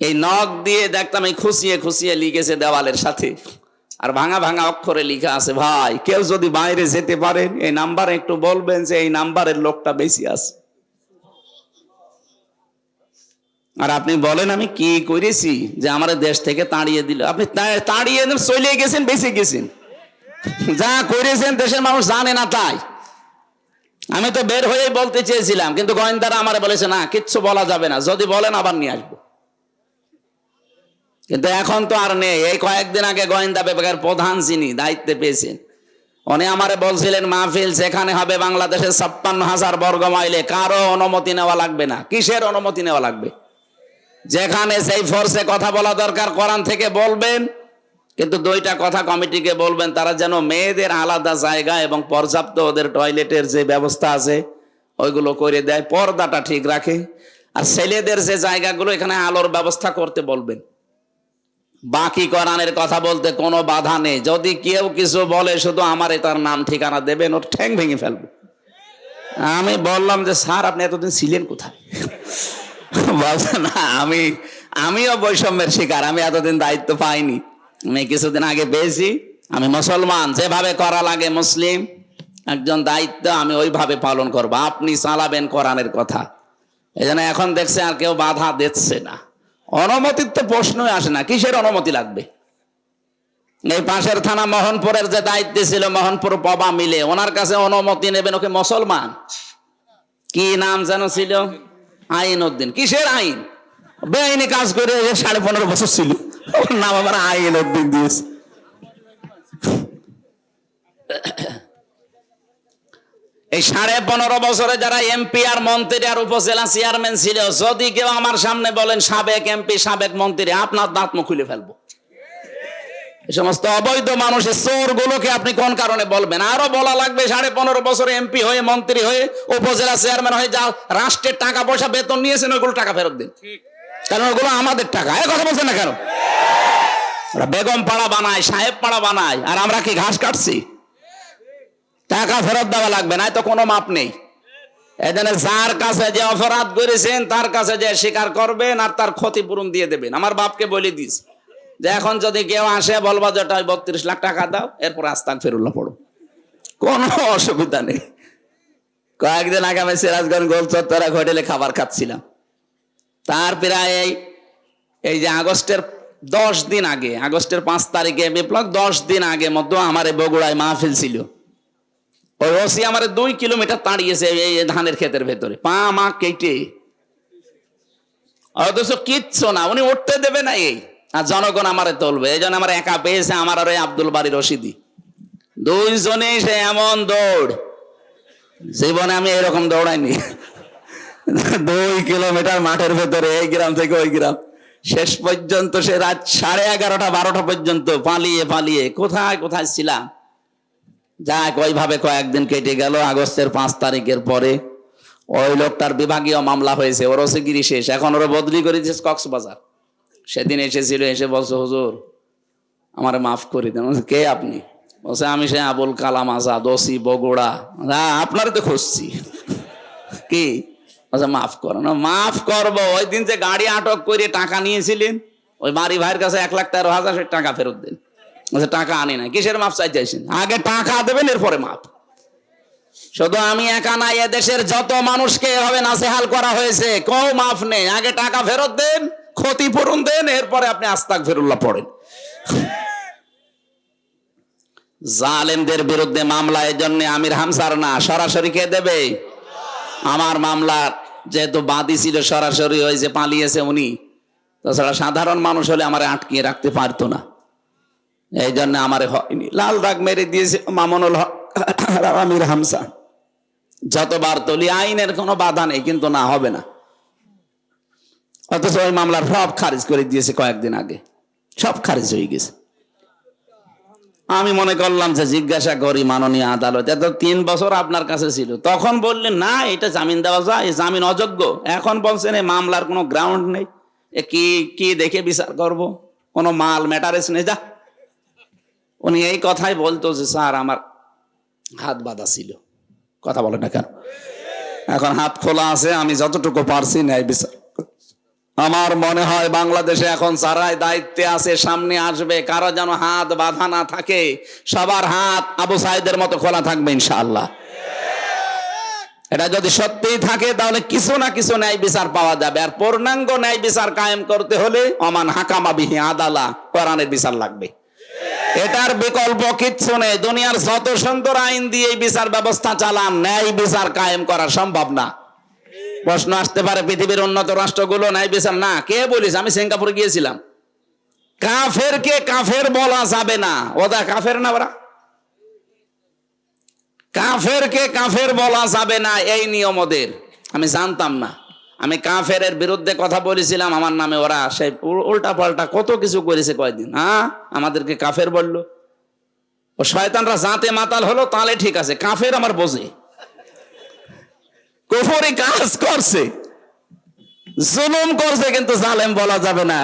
এই নখ দিয়ে দেখতাম এই খুশিয়ে খুশিয়ে লিখেছে দেওয়ালের সাথে, আর ভাঙা ভাঙা অক্ষরে লিখা আছে, ভাই কেউ যদি বাইরে যেতে পারেন এই নাম্বারে একটু বলবেন যে এই নাম্বারের লোকটা বেশি আছে। আর আপনি বলেন আমি কি করেছি যে আমার দেশ থেকে তাড়িয়ে দিল? আপনি তাড়িয়ে চলে গেছেন, বেঁচে গেছেন, যা করেছেন দেশের মানুষ জানে না। তাই আমি তো বের হয়েই বলতে চেয়েছিলাম, কিন্তু গোয়েন্দারা আমারে বলেছে না, কিচ্ছু বলা যাবে না, যদি বলেন আবার নিয়ে আসবো। কিন্তু এখন তো আর নেই। এই কয়েকদিন আগে গোয়েন্দা বিভাগের প্রধান যিনি দায়িত্বে পেয়েছেন, উনি আমারে বলছিলেন মাহফিল যেখানে হবে বাংলাদেশের 56,000 বর্গ মাইলে কারো অনুমতি নেওয়া লাগবে না। কিসের অনুমতি নেওয়া লাগবে? যেখানে সেই ফোর্সে কথা বলা দরকার কোরআন থেকে বলবেন, কিন্তু 2টা কথা কমিটিকে বলবেন, তারা যেন মেয়েদের আলাদা জায়গা এবং পর্যাপ্ত ওদের টয়লেটের যে ব্যবস্থা আছে ওইগুলো করে দেয়, পর্দাটা ঠিক রাখে। আর ছেলেদের যে জায়গাগুলো এখানে আলোর ব্যবস্থা করতে বলবেন। বাকি কোরআনের কথা বলতে কোনো বাধা নেই। যদি কেউ কিছু বলে শুধু আমারে তার নাম ঠিকানা দেবেন, ওর ঠ্যাং ভেঙে ফেলবো। আমি বললাম যে স্যার আপনি এতদিন ছিলেন কোথায়? বলছে না, আমিও বৈষম্যের শিকার, আমি এতদিন দায়িত্ব পাইনি, আমি কিছুদিন আগে পেয়েছি। আমি মুসলমান, যেভাবে করা লাগে মুসলিম একজন দায়িত্ব আমি ওইভাবে পালন করবো। আপনি চালাবেন কোরআনের কথা। এই জন্য এখন দেখছে আর কেউ বাধা দিচ্ছে না। অনুমতির তো প্রশ্নই আসে না, কিসের অনুমতি লাগবে? এই পাশের থানা মোহনপুরের যে দায়িত্বে ছিল, মোহনপুর পবা মিলে, ওনার কাছে অনুমতি নেবেন? ওকে মুসলমান, কি নাম যেন ছিল, আইন উদ্দিন। কিসের আইন? বেআইনি কাজ করে 15.5 বছর ছিল, ওর নাম আমার আইন উদ্দিন দিয়েছে। এই 15.5 বছরে যারা এমপি আর মন্ত্রী আর উপজেলা চেয়ারম্যান ছিল, যদি কেউ আমার সামনে বলেন সাবেক এমপি সাবেক মন্ত্রী, আপনার দাঁত মুখ খুলে ফেলবো। এই সমস্ত অবৈধ মানুষের চোর গুলোকে আপনি কোন কারণে বলবেন? আরো বলা লাগবে 15.5 বছরে এমপি হয়ে, মন্ত্রী হয়ে, উপজেলা চেয়ারম্যান হয়ে যা রাষ্ট্রের টাকা পয়সা বেতন নিয়েছেন ওইগুলো টাকা ফেরত দিন, কারণ ওগুলো আমাদের টাকা। এই কথা বলছেন না কেন? ওরা বেগম পাড়া বানায়, সাহেব পাড়া বানায়, আর আমরা কি ঘাস কাটছি? টাকা ফেরত দেওয়া লাগবে, না তো কোনো মাপ নেই। এজন্য যার কাছে যে অপরাধ করেছেন তার কাছে যে স্বীকার করবেন আর তার ক্ষতিপূরণ দিয়ে দেবেন। আমার বাপকে বলে দিস যে এখন যদি কেউ আসে বলবা যে 32 লাখ টাকা দাও, এরপর আস্তাগফিরুল্লাহ পড়ো, কোনো অসুবিধা নেই। কয়েকদিন আগে আমি সিরাজগঞ্জ গোল চত্বরে হোটেলে খাবার খাচ্ছিলাম। তার প্রায় এই যে আগস্টের 10 দিন আগে, আগস্টের 5 তারিখে বিপ্লব, 10 দিন আগে মতো আমার বগুড়ায় মাহফিল ছিল। ওই ওসি আমার 2 কিলোমিটার তাড়িয়েছে এই ধানের ক্ষেতের ভেতরে, পা মা কেটে, অথচ কিচ্ছু না, উনি উঠতে দেবে না। এই আর জনগণ আমারে তুলবে, এই জন্য আমার একা পেয়েছে আমার আর ওই আব্দুল বাড়ি রশিদি, 2 জনে সে এমন দৌড়। জীবনে আমি এরকম দৌড়াইনি। 2 কিলোমিটার মাঠের ভেতরে, এই গ্রাম থেকে ওই গ্রাম, শেষ পর্যন্ত সে রাত 11:30 12টা পর্যন্ত পালিয়ে পালিয়ে কোথায় কোথায় ছিলাম। যাক, ওইভাবে কয়েকদিন কেটে গেল। আগস্টের 5 তারিখের পরে ওই লোকটার বিভাগীয় মামলা হয়েছে, ওর ওসিগিরি শেষ, এখন ওরা বদলি করে দিয়েছে কক্সবাজার। সেদিন এসেছিল, এসে বলছে, হুজুর আমার মাফ করে দেন। কে আপনি? বলছে, আমি সে আবুল কালাম আজাদ, ওসি বগুড়া। আপনার তো খুঁজছি। কি? বলছে মাফ করো না। মাফ করবো? ওই দিন যে গাড়ি আটক করে টাকা নিয়েছিলেন, ওই বাড়ি ভাইয়ের কাছে 1,13,000 টাকা ফেরত দেন। বলছে টাকা আনি না। কিসের মাফ চাইছেন? আগে টাকা দেবেন, এরপরে মাফ। শুধু আমি একা না, এদেশের যত মানুষকে এভাবে নাসেহাল করা হয়েছে, কেউ মাফ নেই। আগে টাকা ফেরত দেন, ক্ষতিপূরণ দেন, এরপরে আপনি আস্তাগফিরুল্লাহ পড়েন। জালেমদের বিরুদ্ধে মামলা এই জন্য আমির হামসার না, সরাসরি কে দেবে? আমার মামলা যেহেতু বাদী ছিল, সরাসরি ওই যে পালিয়েছে উনি, তাছাড়া সাধারণ মানুষ হলে আমারে আটকিয়ে রাখতে পারতো না, এই জন্য আমারে হয়নি। লাল দাগ মেরে দিয়েছে মামুনুল হক আমির হামসা। যতবার তলি আইনের কোনো বাধা নেই, কিন্তু না, হবে না। অথচ ওই মামলার সব খারিজ করে দিয়েছে কয়েকদিন আগে, সব খারিজ হয়ে গেছে। আমি মনে করলাম যে জিজ্ঞাসা করি মাননীয় আদালত, এত 3 বছর আপনার কাছে ছিল, তখন বললেন না এটা জামিন দেওয়া যায়, জামিন অযোগ্য। এখন বলছেন এই মামলার কোনো গ্রাউন্ড নেই, এ কি কি দেখে বিচার করব, কোনো মাল ম্যাটারেস নেই। যা, উনি এই কথাই বলতো যে স্যার আমার হাত বাঁধা ছিল। কথা বলে না কেন? এখন হাত খোলা আছে, আমি যতটুকু পারছি ন্যায় বিচার। আমার মনে হয় বাংলাদেশে এখন যারাই দায়িত্বে আছে, সামনে আসবে, কারো যেন হাত বাঁধা না থাকে, সবার হাত আবু সাইদের মতো খোলা থাকবে ইনশাআল্লাহ। এটা যদি সত্যিই থাকে, তাহলে কিছু না কিছু ন্যায় বিচার পাওয়া যাবে। আর পূর্ণাঙ্গ ন্যায় বিচার কায়েম করতে হলে অমান হাকামা বিহি আদালা, কোরআনের বিচার লাগবে। এটার বিকল্প কিচ্ছু নেই। দুনিয়ার যত সুন্দর আইন দিয়ে এই বিচার ব্যবস্থা চালান, ন্যায় বিচার কায়েম করা সম্ভব না। প্রশ্ন আসতে পারে, পৃথিবীর উন্নত রাষ্ট্রগুলো ন্যায় বিচার না, কে বলিস? আমি সিঙ্গাপুরে গিয়েছিলাম। কাফেরকে কাফের বলা যাবে না, ওরা কাফের না, ওরা কাফেরকে কাফের বলা যাবে না, এই নিয়ম ওদের। আমি জানতাম না। আমি কাফের বিরুদ্ধে কথা বলেছিলাম, আমার নামে ওরা সেই উল্টা পাল্টা কত কিছু করেছে কয়েকদিন। আমাদেরকে কাফের বললো। ও শয়তানরা জাতে মাতাল হলো, তাহলে ঠিক আছে। কাফের আমার বোঝে, কুফরি কাজ করছে, জুলুম করছে, কিন্তু জালেম বলা যাবে না।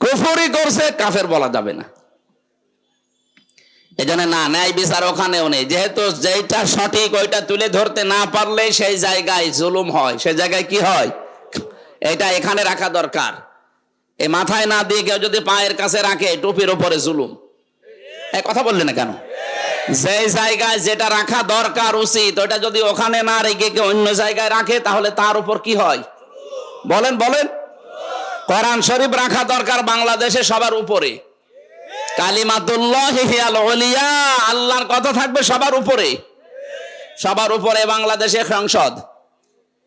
কুফরি করছে, কাফের বলা যাবে না। এই জন্য না, ন্যায় বিচার ওখানেও নেই। যেহেতু যেটা সঠিক ওইটা তুলে ধরতে না পারলে সেই জায়গায় জুলুম হয়, সেই জায়গায় কি হয়, এটা এখানে রাখা দরকার। এই মাথায় না দিয়ে কেউ যদি পায়ের কাছে রাখে, টুপির উপরে জুলুম। এই কথা বললে না কেন? যে জায়গায় যেটা রাখা দরকার উচিত, ওটা যদি ওখানে না রেখে কেউ অন্য জায়গায় রাখে, তাহলে তার উপর কি হয়? বলেন বলেন। কোরআন শরীফ রাখা দরকার বাংলাদেশে সবার উপরে। কালিমাতুল্লাহি হিয়াল উলিয়া, আল্লাহর কথা থাকবে সবার উপরে। সবার উপরে বাংলাদেশে সংসদ।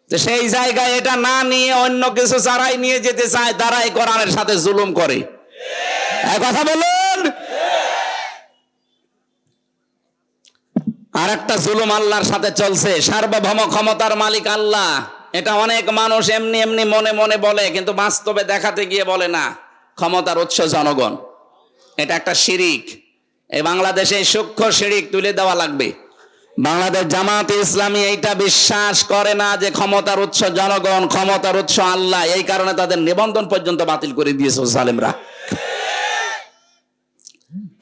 তো সেই জায়গায় এটা না নিয়ে অন্য কিছু যারাই নিয়ে যেতে চায়, তারাই কোরআনের সাথে জুলুম করে। এই কথা বলুন। আর একটা জুলুম আল্লাহর সাথে চলছে, সার্বভৌম ক্ষমতার মালিক আল্লাহ। এটা অনেক মানুষ এমনি এমনি মনে মনে বলে, কিন্তু বাস্তবে দেখাতে গিয়ে বলে না। ক্ষমতার উৎস জনগণ, এটা একটা শিরিক। এই বাংলাদেশে সূক্ষ্ম শিরিক তুলে দেওয়া লাগবে। বাংলাদেশ জামাতে ইসলামী এইটা বিশ্বাস করে না যে ক্ষমতার উৎস জনগণ, ক্ষমতার উৎস আল্লাহ। এই কারণে তাদের নিবন্ধন পর্যন্ত বাতিল করে দিয়েছে জালেমরা।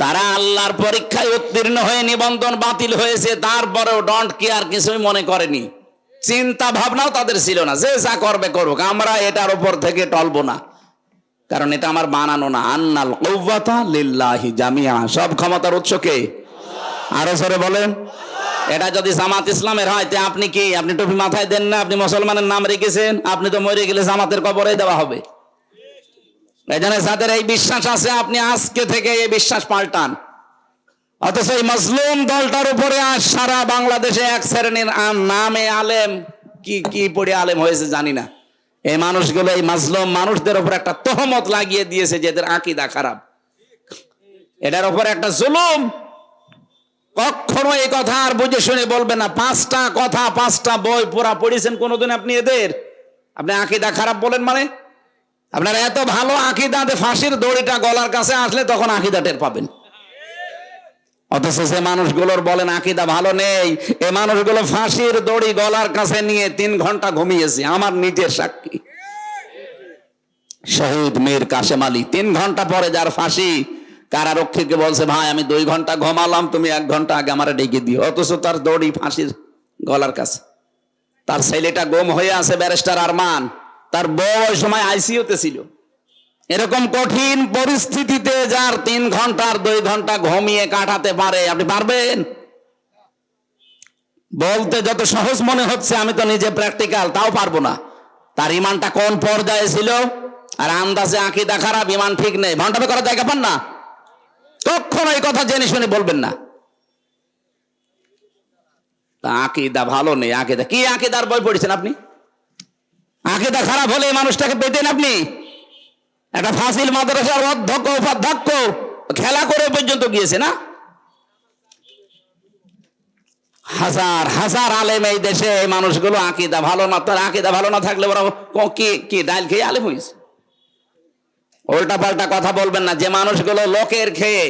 তারা আল্লাহর পরীক্ষায় উত্তীর্ণ হয়ে নিবন্ধন বাতিল হয়েছে, তারপরেও ডোন্ট কেয়ার, কিছুই মনে করেনি। চিন্তা ভাবনাও তাদের ছিল না, যে যা করবে করুক, আমরা এটার উপর থেকে টলবো না, কারণ এটা আমার বানানো না। আন্নাল কুওয়াতা লিল্লাহি জামিআ, সব ক্ষমতার উৎস কে? আরো জোরে বলেন। এটা যদি জামাত ইসলামের হয়, তে আপনি কি? আপনি টুপি মাথায় দেন না, আপনি মুসলমানের নাম রেখেছেন, আপনি তো মরে গেলে জামাতের কবরে দেওয়া হবে। এই জন্য যাদের এই বিশ্বাস আছে, আপনি আজকে থেকে এই বিশ্বাস পাল্টান। অথচ এই মজলুম দলটার উপরে আজ সারা বাংলাদেশে এক শ্রেণীর নামে আলেম, কি কি পড়ে আলেম হয়েছে জানি না, এই মানুষগুলো এই মাজলুম মানুষদের উপর একটা তহমত লাগিয়ে দিয়েছে যে এদের আকীদা খারাপ। এটার উপর একটা জুলুম। কখনো এই কথা আর বুঝে শুনে বলবেন না। 5টা কথা 5টা বই পড়া পড়েছেন কোনোদিন আপনি এদের? আপনি আকীদা খারাপ বলেন মানে? আপনার এত ভালো আকীদা যে ফাঁসির দড়িটা গলার কাছে আসলে তখন আকীদা টের পাবেন। অথচ সে মানুষগুলোর বলেন আকীদা ভালো নেই। এ মানুষগুলো ফাঁসির দড়ি গলার কাছে নিয়ে 3 ঘন্টা ঘুমিয়েছে, আমার নিজের সাক্ষী। শহীদ মীর কাসেম আলী 3 ঘন্টা পরে যার ফাঁসি, কারারক্ষীকে বলছে ভাই আমি 2 ঘন্টা ঘুমালাম, তুমি 1 ঘন্টা আগে আমারে ডেকে দিও। অথচ তার দড়ি ফাঁসির গলার কাছে। তার ছেলেটা গুম হয়ে আছে ব্যারিস্টার আরমান, তার বউ ওই সময় আইসিইউতে ছিল। এরকম কঠিন পরিস্থিতিতে যার 3 ঘন্টা আর 2 ঘন্টা ঘুমিয়ে কাটাতে পারে, আপনি পারবেন? বলতে যত সহজ মনে হচ্ছে, আমি তো নিজে প্র্যাকটিক্যাল, তাও পারবো না। তার ইমানটা কোন পর্যায়ে ছিল? আর আন্দাজে আকীদা খারাপ, ইমান ঠিক নেই, ভণ্ডামি করার জায়গা পান না। কখনো এই কথা জেনে শুনে বলবেন না। আকীদা ভালো নেই, আকীদা কি? আকীদার বই পড়েছেন আপনি? আকীদা খারাপ হলে এই মানুষটাকে পেতেন আপনি? একটা ফাজিল মাদ্রাসার অধ্যক্ষ উপাধ্যক্ষ খেলা করে পর্যন্ত গিয়েছে না? হাজার হাজার আলেম এই দেশে, এই মানুষগুলো আকীদা ভালো না। তার আকীদা ভালো না থাকলে ওরা কি ডাইল খেয়ে আলেম হয়েছে? উল্টা পাল্টা কথা বলবেন না। যে মানুষগুলো লোকের খেয়ে,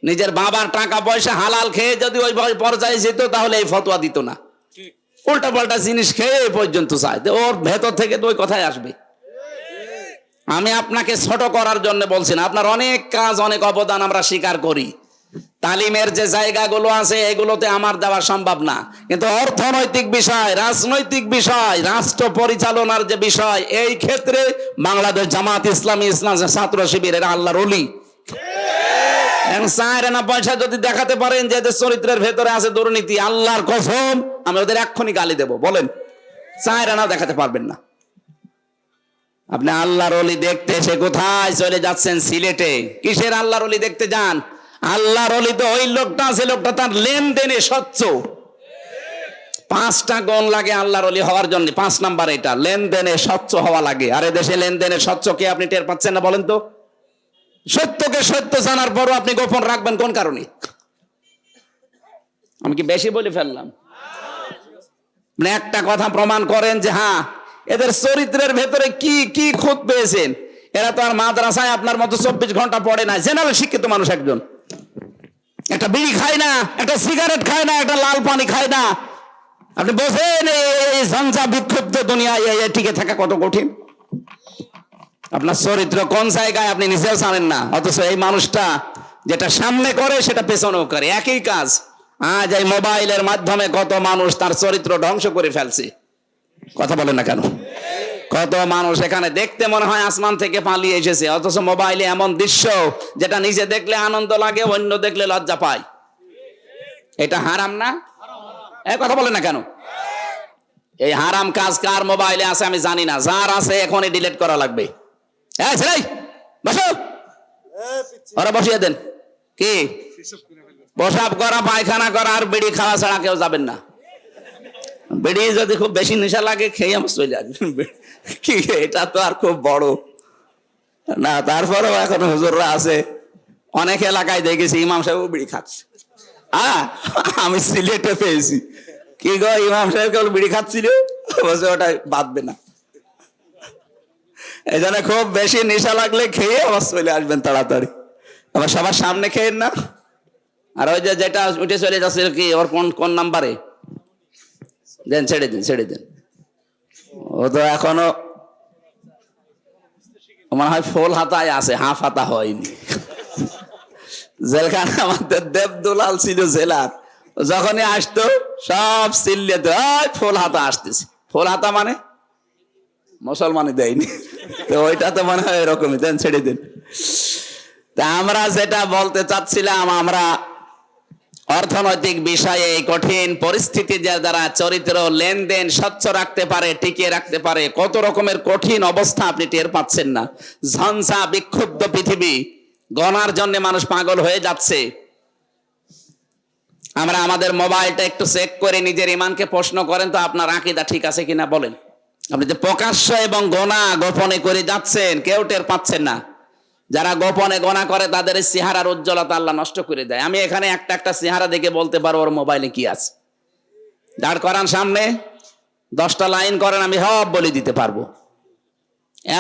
নিজের বাবার টাকা পয়সা হালাল খেয়ে যদি ওই পর্যায়ে যেত তাহলে এই ফতোয়া দিত না। উল্টা পাল্টা জিনিস খেয়ে এই পর্যন্ত চায়, ওর ভেতর থেকে তো ওই কথাই আসবে। আমি আপনাকে ছোট করার জন্য বলছি না, আপনার অনেক কাজ অনেক অবদান আমরা স্বীকার করি। তালিমের যে জায়গাগুলো আছে এগুলোতে আমার দেওয়া সম্ভব না, কিন্তু অর্থনৈতিক বিষয়, রাজনৈতিক বিষয়, রাষ্ট্র পরিচালনার যে বিষয়, এই ক্ষেত্রে বাংলাদেশ জামাত ইসলামী, ইসলাম ছাত্র শিবির এরা আল্লাহর ওলি। না পয়সা যদি দেখাতে পারেন যে এদের চরিত্রের ভেতরে আছে দুর্নীতি, আল্লাহর কসম আমি ওদের এক্ষুনি গালি দেব। বলেন, 4 আনা দেখাতে পারবেন না। আপনি আল্লাহর ওলি দেখতে এসে কোথায় চলে যাচ্ছেন? সিলেটে। কিসের আল্লাহর ওলি দেখতে যান? আল্লাহর ওলি তো ওই লোকটা আছে, লোকটা তার লেনদেনে স্বচ্ছ। 5টা গুণ লাগে আল্লাহর ওলি হওয়ার জন্য। 5 নাম্বার এটা, লেনদেনে স্বচ্ছ হওয়া লাগে। আর দেশে লেনদেনে স্বচ্ছ কে আপনি টের পাচ্ছেন না? বলেন তো। সত্যকে সত্য জানার পরও আপনি গোপন রাখবেন কোন কারণে? আমি কি বেশি বলে ফেললাম? একটা কথা প্রমাণ করেন যে হ্যাঁ এদের চরিত্রের ভেতরে কি কি খুঁত পেয়েছেন। এরা তো আর মাদ্রাসায় আপনার মতো 24 ঘন্টা পড়ে না। জেনারেল শিক্ষিত মানুষ একজন, একটা বিড়ি খায় না, একটা সিগারেট খায় না, একটা লাল পানি খায় না। আপনি বোঝেন এই ঝঞ্ঝা বিক্ষুব্ধ দুনিয়ায় টিকে থাকা কত কঠিন। আপনার চরিত্র কোন জায়গায় আপনি নিজেও জানেন না, অথচ এই মানুষটা যেটা সামনে করে সেটা পেছনেও করে, একই কাজ। আজ এই মোবাইলের মাধ্যমে কত মানুষ তার চরিত্র ধ্বংস করে ফেলছে। কথা বলেন না কেন? কত মানুষ এখানে দেখতে মনে হয় আসমান থেকে পালিয়ে এসেছে, অথচ মোবাইলে এমন দৃশ্য যেটা নিজে দেখলে আনন্দ লাগে, অন্য দেখলে লজ্জা পায়। এটা হারাম না? কথা বলেন না কেন? এই হারাম কাজ কার মোবাইলে আছে আমি জানি না, যার আছে এখনই ডিলিট করা লাগবে। বসো, ওরা বসিয়ে দেন। কি প্রসাব করা, পায়খানা করা আর বিড়ি খাওয়া ছাড়া কেউ যাবেন না। বিড়ি যদি খুব বেশি নেশা লাগে খেয়ে আমার চলে আসবেন। কি এটা তো আর খুব বড় না। তারপরেও এখন হুজুররা আছে, অনেক এলাকায় দেখেছি ইমাম সাহেব বিড়ি খাচ্ছে। আমি সিলেটে পেয়েছি, কি গো ইমাম সাহেব কেবল বিড়ি খাচ্ছিল, বলছে ওটা বাঁধবে না। এই জন্য খুব বেশি নেশা লাগলে খেয়ে আবার চলে আসবেন তাড়াতাড়ি। আবার সবার সামনে খেয়েন না। আর ওই যে যেটা উঠে চলে যাচ্ছে কি, ওর কোন নাম্বারে দেন, ছেড়ে দিন, ছেড়ে দিন। ও তো এখনো মনে হয় ফুল হাতায় আছে, হাফ হাতা হয়নি। জেলখানা আমাদের দেবদুলাল ছিল জেলার, যখনই আসতো সব চিল্লেতে ফুল হাতা আসতেছে। ফুল হাতা মানে মুসলমানই দেয়নি, তো ওইটা তো মনে হয় এরকমই। দেন, ছেড়ে দিন। তা আমরা যেটা বলতে চাচ্ছিলাম, আমরা অর্থনৈতিক বিষয়ে এই কঠিন পরিস্থিতি যারা চরিত্র লেনদেন স্বচ্ছ রাখতে পারে, টিকিয়ে রাখতে পারে, কত রকমের কঠিন অবস্থা আপনি টের পাচ্ছেন না। ঝঞ্ঝা বিক্ষুব্ধ পৃথিবী, গণার জন্য মানুষ পাগল হয়ে যাচ্ছে। আমরা আমাদের মোবাইলটা একটু চেক করে নিজের ইমানকে প্রশ্ন করেন তো, আপনার আকীদা ঠিক আছে কিনা বলেন। আপনি যে প্রকাশ্য এবং গোনা গোপনে করে যাচ্ছেন, কেউ টের পাচ্ছেন না। যারা গোপনে গোনা করে তাদের এই চেহারার উজ্জ্বলতা আল্লাহ নষ্ট করে দেয়। আমি এখানে একটা একটা চেহারা দেখে বলতে পারবো ওর মোবাইলে কি আছে। দাঁড় করান সামনে, 10টা লাইন করেন, আমি সব বলে দিতে পারবো।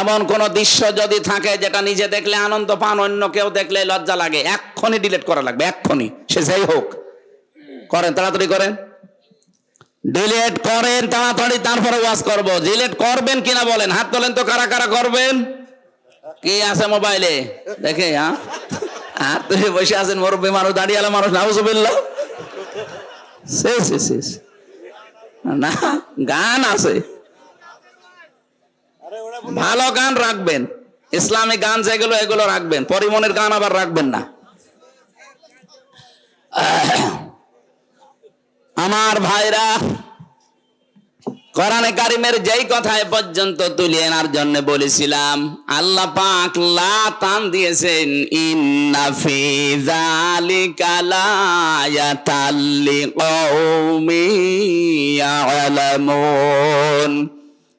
এমন কোন দৃশ্য যদি থাকে যেটা নিজে দেখলে আনন্দ পান, অন্য কেউ দেখলে লজ্জা লাগে, এক্ষুনি ডিলিট করা লাগবে, এক্ষুনি, সে যাই হোক। করেন, তাড়াতাড়ি করেন, ডিলিট করেন তাড়াতাড়ি, তারপরে ওয়াজ করবো। ডিলিট করবেন কিনা বলেন, হাত তোলেন তো, কারা কারা করবেন? কি আছে মোবাইলে দেখে? হ্যাঁ, হাত তুলে বসে আছেন মুরব্বী মানুষ, দাঁড়িয়ে মানুষ, নাউজুবিল্লাহ। শেষ শেষ না, গান আছে, ভালো গান রাখবেন, ইসলামিক গান যেগুলো এগুলো রাখবেন, পরিমনের গান আবার রাখবেন না। আমার ভাইরা, কোরআনে কারিমের যেই কথা এ পর্যন্ত তুলে আনার জন্য বলেছিলাম, আল্লাহ পাক লা টান দিয়েছেন, ইন্না ফি যালিকা লায়াতাল লিকাউমিন ইয়ালামুন।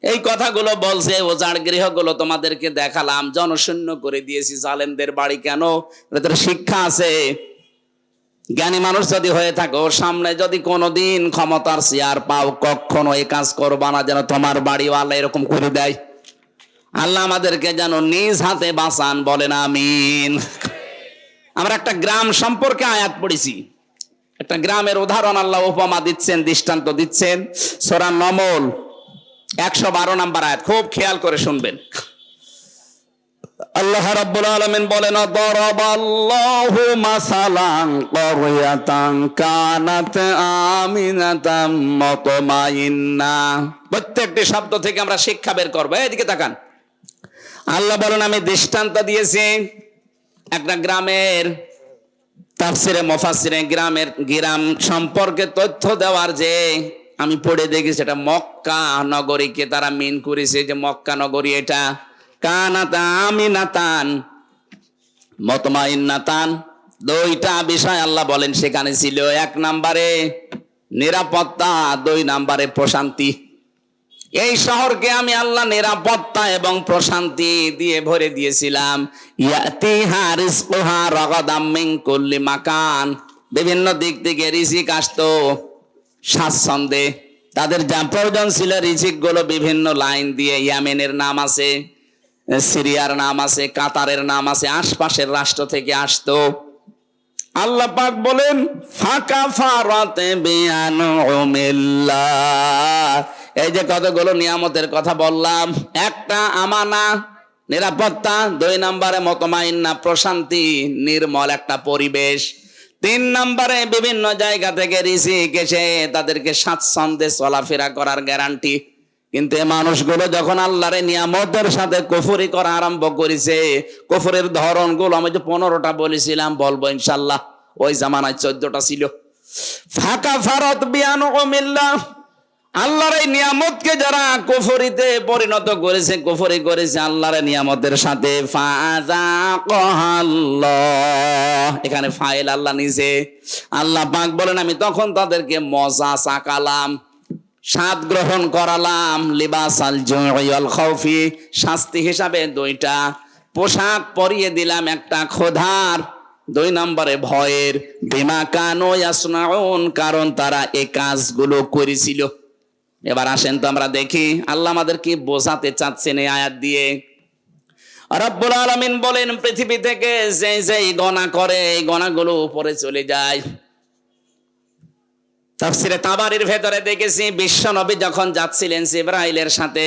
এই কথাগুলো বলছে, ওজার গৃহগুলো তোমাদেরকে দেখালাম, জনশূন্য করে দিয়েছি। জালেমদের বাড়ি কেন? এদের শিক্ষা আছে। জ্ঞানী মানুষ যদি হয়ে থাকো, সামনে যদি কোনোদিন ক্ষমতার চেয়ার পাও, কখনো এই কাজ করবা না যেন তোমার বাড়িওয়ালা এরকম করে দেয়। আল্লাহ আমাদেরকে যেন নিজ হাতে বাঁচান, বলেন আমিন। আমরা একটা গ্রাম সম্পর্কে আয়াত পড়েছি, একটা গ্রামের উদাহরণ আল্লাহ উপমা দিচ্ছেন, দৃষ্টান্ত দিচ্ছেন। সূরা নমল 112 নম্বর আয়াত, খুব খেয়াল করে শুনবেন। আল্লাহ রাব্বুল আলামিন বলেন, দারাবাল্লাহু মাসালান ক্বরিয়াতান কানাত আমিনাতাম মুতমাইন্না। প্রত্যেকটি শব্দ থেকে আমরা শিক্ষা বের করব। এদিকে তাকান। আল্লাহ বলেন, আমি দৃষ্টান্ত দিয়েছি একটা গ্রামের। তাফসিরে মুফাসসিরে গ্রাম সম্পর্কে তথ্য দেওয়ার যে আমি পড়ে দেখি, সেটা মক্কা নগরীকে তারা মিন করেছে, যে মক্কা নগরী এটা কানাত আমিনাতান মুতমাইন্নাতান। দুইটা বিষয় আল্লাহ বলেন সেখানে ছিল। 1 নম্বরে নিরাপত্তা, 2 নম্বরে প্রশান্তি। এই শহরকে আমি আল্লাহ নিরাপত্তা এবং প্রশান্তি দিয়ে ভরে দিয়েছিলাম। ইয়াতিহা রিজকুহা রাগাদাম মিন কুল্লি মাকান, বিভিন্ন দিক থেকে রিজিক আসতো স্বাচ্ছন্দ্যে। তাদের যা প্রয়োজন ছিল রিজিক গুলো বিভিন্ন লাইন দিয়ে, ইয়েমেনের নাম আছে, সিরিয়ার নাম আছে, কাতারের নাম আছে, আশপাশের রাষ্ট্র থেকে আসতো। আল্লাহ পাক বলেন, ফাকাফারাতে বিআনউমিল্লাহ। এই যে কতগুলো নিয়ামতের কথা বললাম, একটা আমানা নিরাপত্তা, 2 নম্বরে মুতমাইন্না প্রশান্তি, নির্মল একটা পরিবেশ, 3 নম্বরে বিভিন্ন জায়গা থেকে রিজিক এসে তাদেরকে স্বাচ্ছন্দ্যে চলাফেরা করার গ্যারান্টি। কিন্তু এই মানুষগুলো যখন আল্লাহর নিয়ামতের সাথে কুফরি করা আরম্ভ করেছে, কুফরের ধরনগুলো আমি যে 15টা বলেছিলাম, বলবো ইনশাআল্লাহ, ওই জামানায় 14টা ছিল। ফাকাফারাত বিআনউমিল্লাহ, আল্লাহর এই নিয়ামতকে যারা কুফরিতে পরিণত করেছে, কুফরি করেছে আল্লাহর নিয়ামতের সাথে, ফাযাকাল্লাহ, এখানে ফাইল আল্লাহ নিজে। আল্লাহ পাক বলেন, আমি তখন তাদেরকে মজা চাকালাম, স্বাদ গ্রহণ করালাম, লিবাসাল জুই ওয়াল খাউফি, শাস্তি হিসাবে 2টা পোশাক পরিয়ে দিলাম, একটা ক্ষুধার, 2 নম্বরে ভয়ের, বিমা কানু ইয়াসনাউন, কারণ তারা এই কাজগুলো করেছিল। এবার আসেন তো আমরা দেখি আল্লাহ আমাদের কি বোঝাতে চাচ্ছেন এই আয়াত দিয়ে। রব্বুল আলামিন বলেন, পৃথিবী থেকে যে যেই গুনাহ করে এই গুনাহগুলো উপরে চলে যায়। তাফসিরে তাবারির ভেতরে দেখেছি, বিশ্ব নবী যখন যাচ্ছিলেন জিবরাইলের সাথে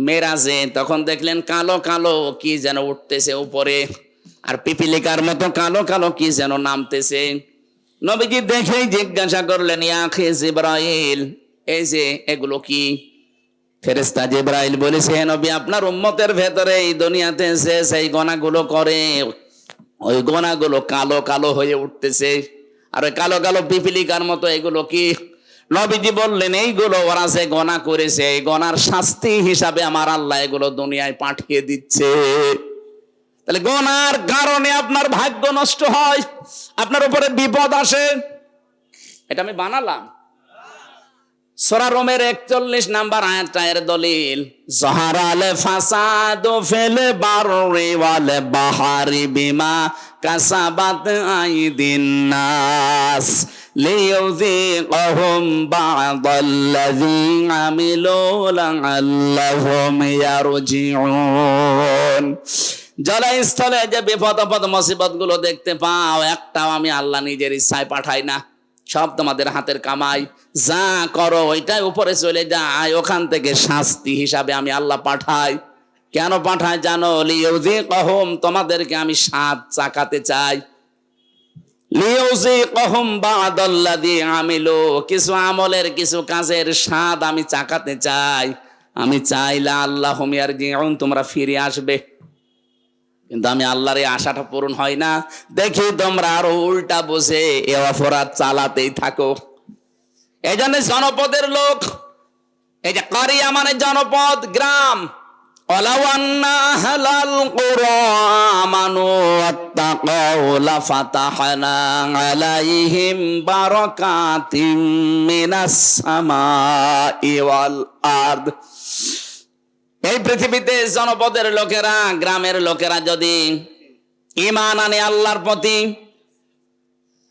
মেরাজে, তখন দেখলেন কালো কালো কি যেন উঠতেছে উপরে, আর পিপিলিকার মতো কালো কালো কি যেন নামতেছে। নবীজি দেখেই জিজ্ঞাসা করলেন, ইয়া আখি জিবরাইল, এই যে এগুলো কি? ফেরেশতা জিবরাইল বলেছে, হে নবী, আপনার উম্মতের ভেতরে এই দুনিয়াতে যে সেই গুনাহগুলো করে, ওই গুনাহগুলো কালো কালো হয়ে উঠতেছে, আর ওই কালো কালো পিপিলিকার মতো এগুলো কি? নবীজি বললেন, এইগুলো ওরা যে গুনাহ করেছে, এই গুনার শাস্তি হিসাবে আমার আল্লাহ এগুলো দুনিয়ায় পাঠিয়ে দিচ্ছে। তাহলে গুনার কারণে আপনার ভাগ্য নষ্ট হয়, আপনার উপরে বিপদ আসে, এটা আমি বানালাম? সূরা রোমের 41 নাম্বার আয়াতটা এর দলিল, যাহারাল ফাসাদু ফিল বাররি ওয়াল বাহরি বিমা কাসাবাত আইদিন নাস লিইউযিকাহুম বা'দাল্লাযী আমিলু লা'আল্লাহুম ইয়ারজিউন। জলস্থলে যে বিপদ আপদ মুসিবত গুলো দেখতে পাও, একটাও আমি আল্লাহ নিজের ইচ্ছায় পাঠাই না, সব তোমাদের হাতের কামাই। যা করো ওইটাই উপরে চলে যায়, ওখান থেকে শাস্তি হিসাবে আমি আল্লাহ পাঠাই। কেন পাঠাই জানো? লিইউযিকাহুম, তোমাদেরকে আমি স্বাদ চাকাতে চাই। লিইউযিকাহুম বা'দাল্লাযী আমিলু, কিছু আমলের কিছু কাজের স্বাদ আমি চাকাতে চাই। আমি চাই লা'আল্লাহুম ইয়ারজিউন, তোমরা ফিরে আসবে। কিন্তু আমি আল্লাহর এই আশাটা পূরণ হয় না দেখি তোমরা আরো উল্টা বসে এ অপরাধ চালাতেই থাকো। এই জন্য জনপদের লোক, এই যে কারিয়া মানে জনপদ, গ্রাম, ওয়ালাউ আন্না আহলাল কুরা আমানু ওয়াত্তাকাউ লাফাতাহনা আলাইহিম বারাকাতিম মিনাস সামাই ওয়াল আরদ। এই পৃথিবীতে জনপদের লোকেরা, গ্রামের লোকেরা যদি ঈমান আনে আল্লাহর প্রতি,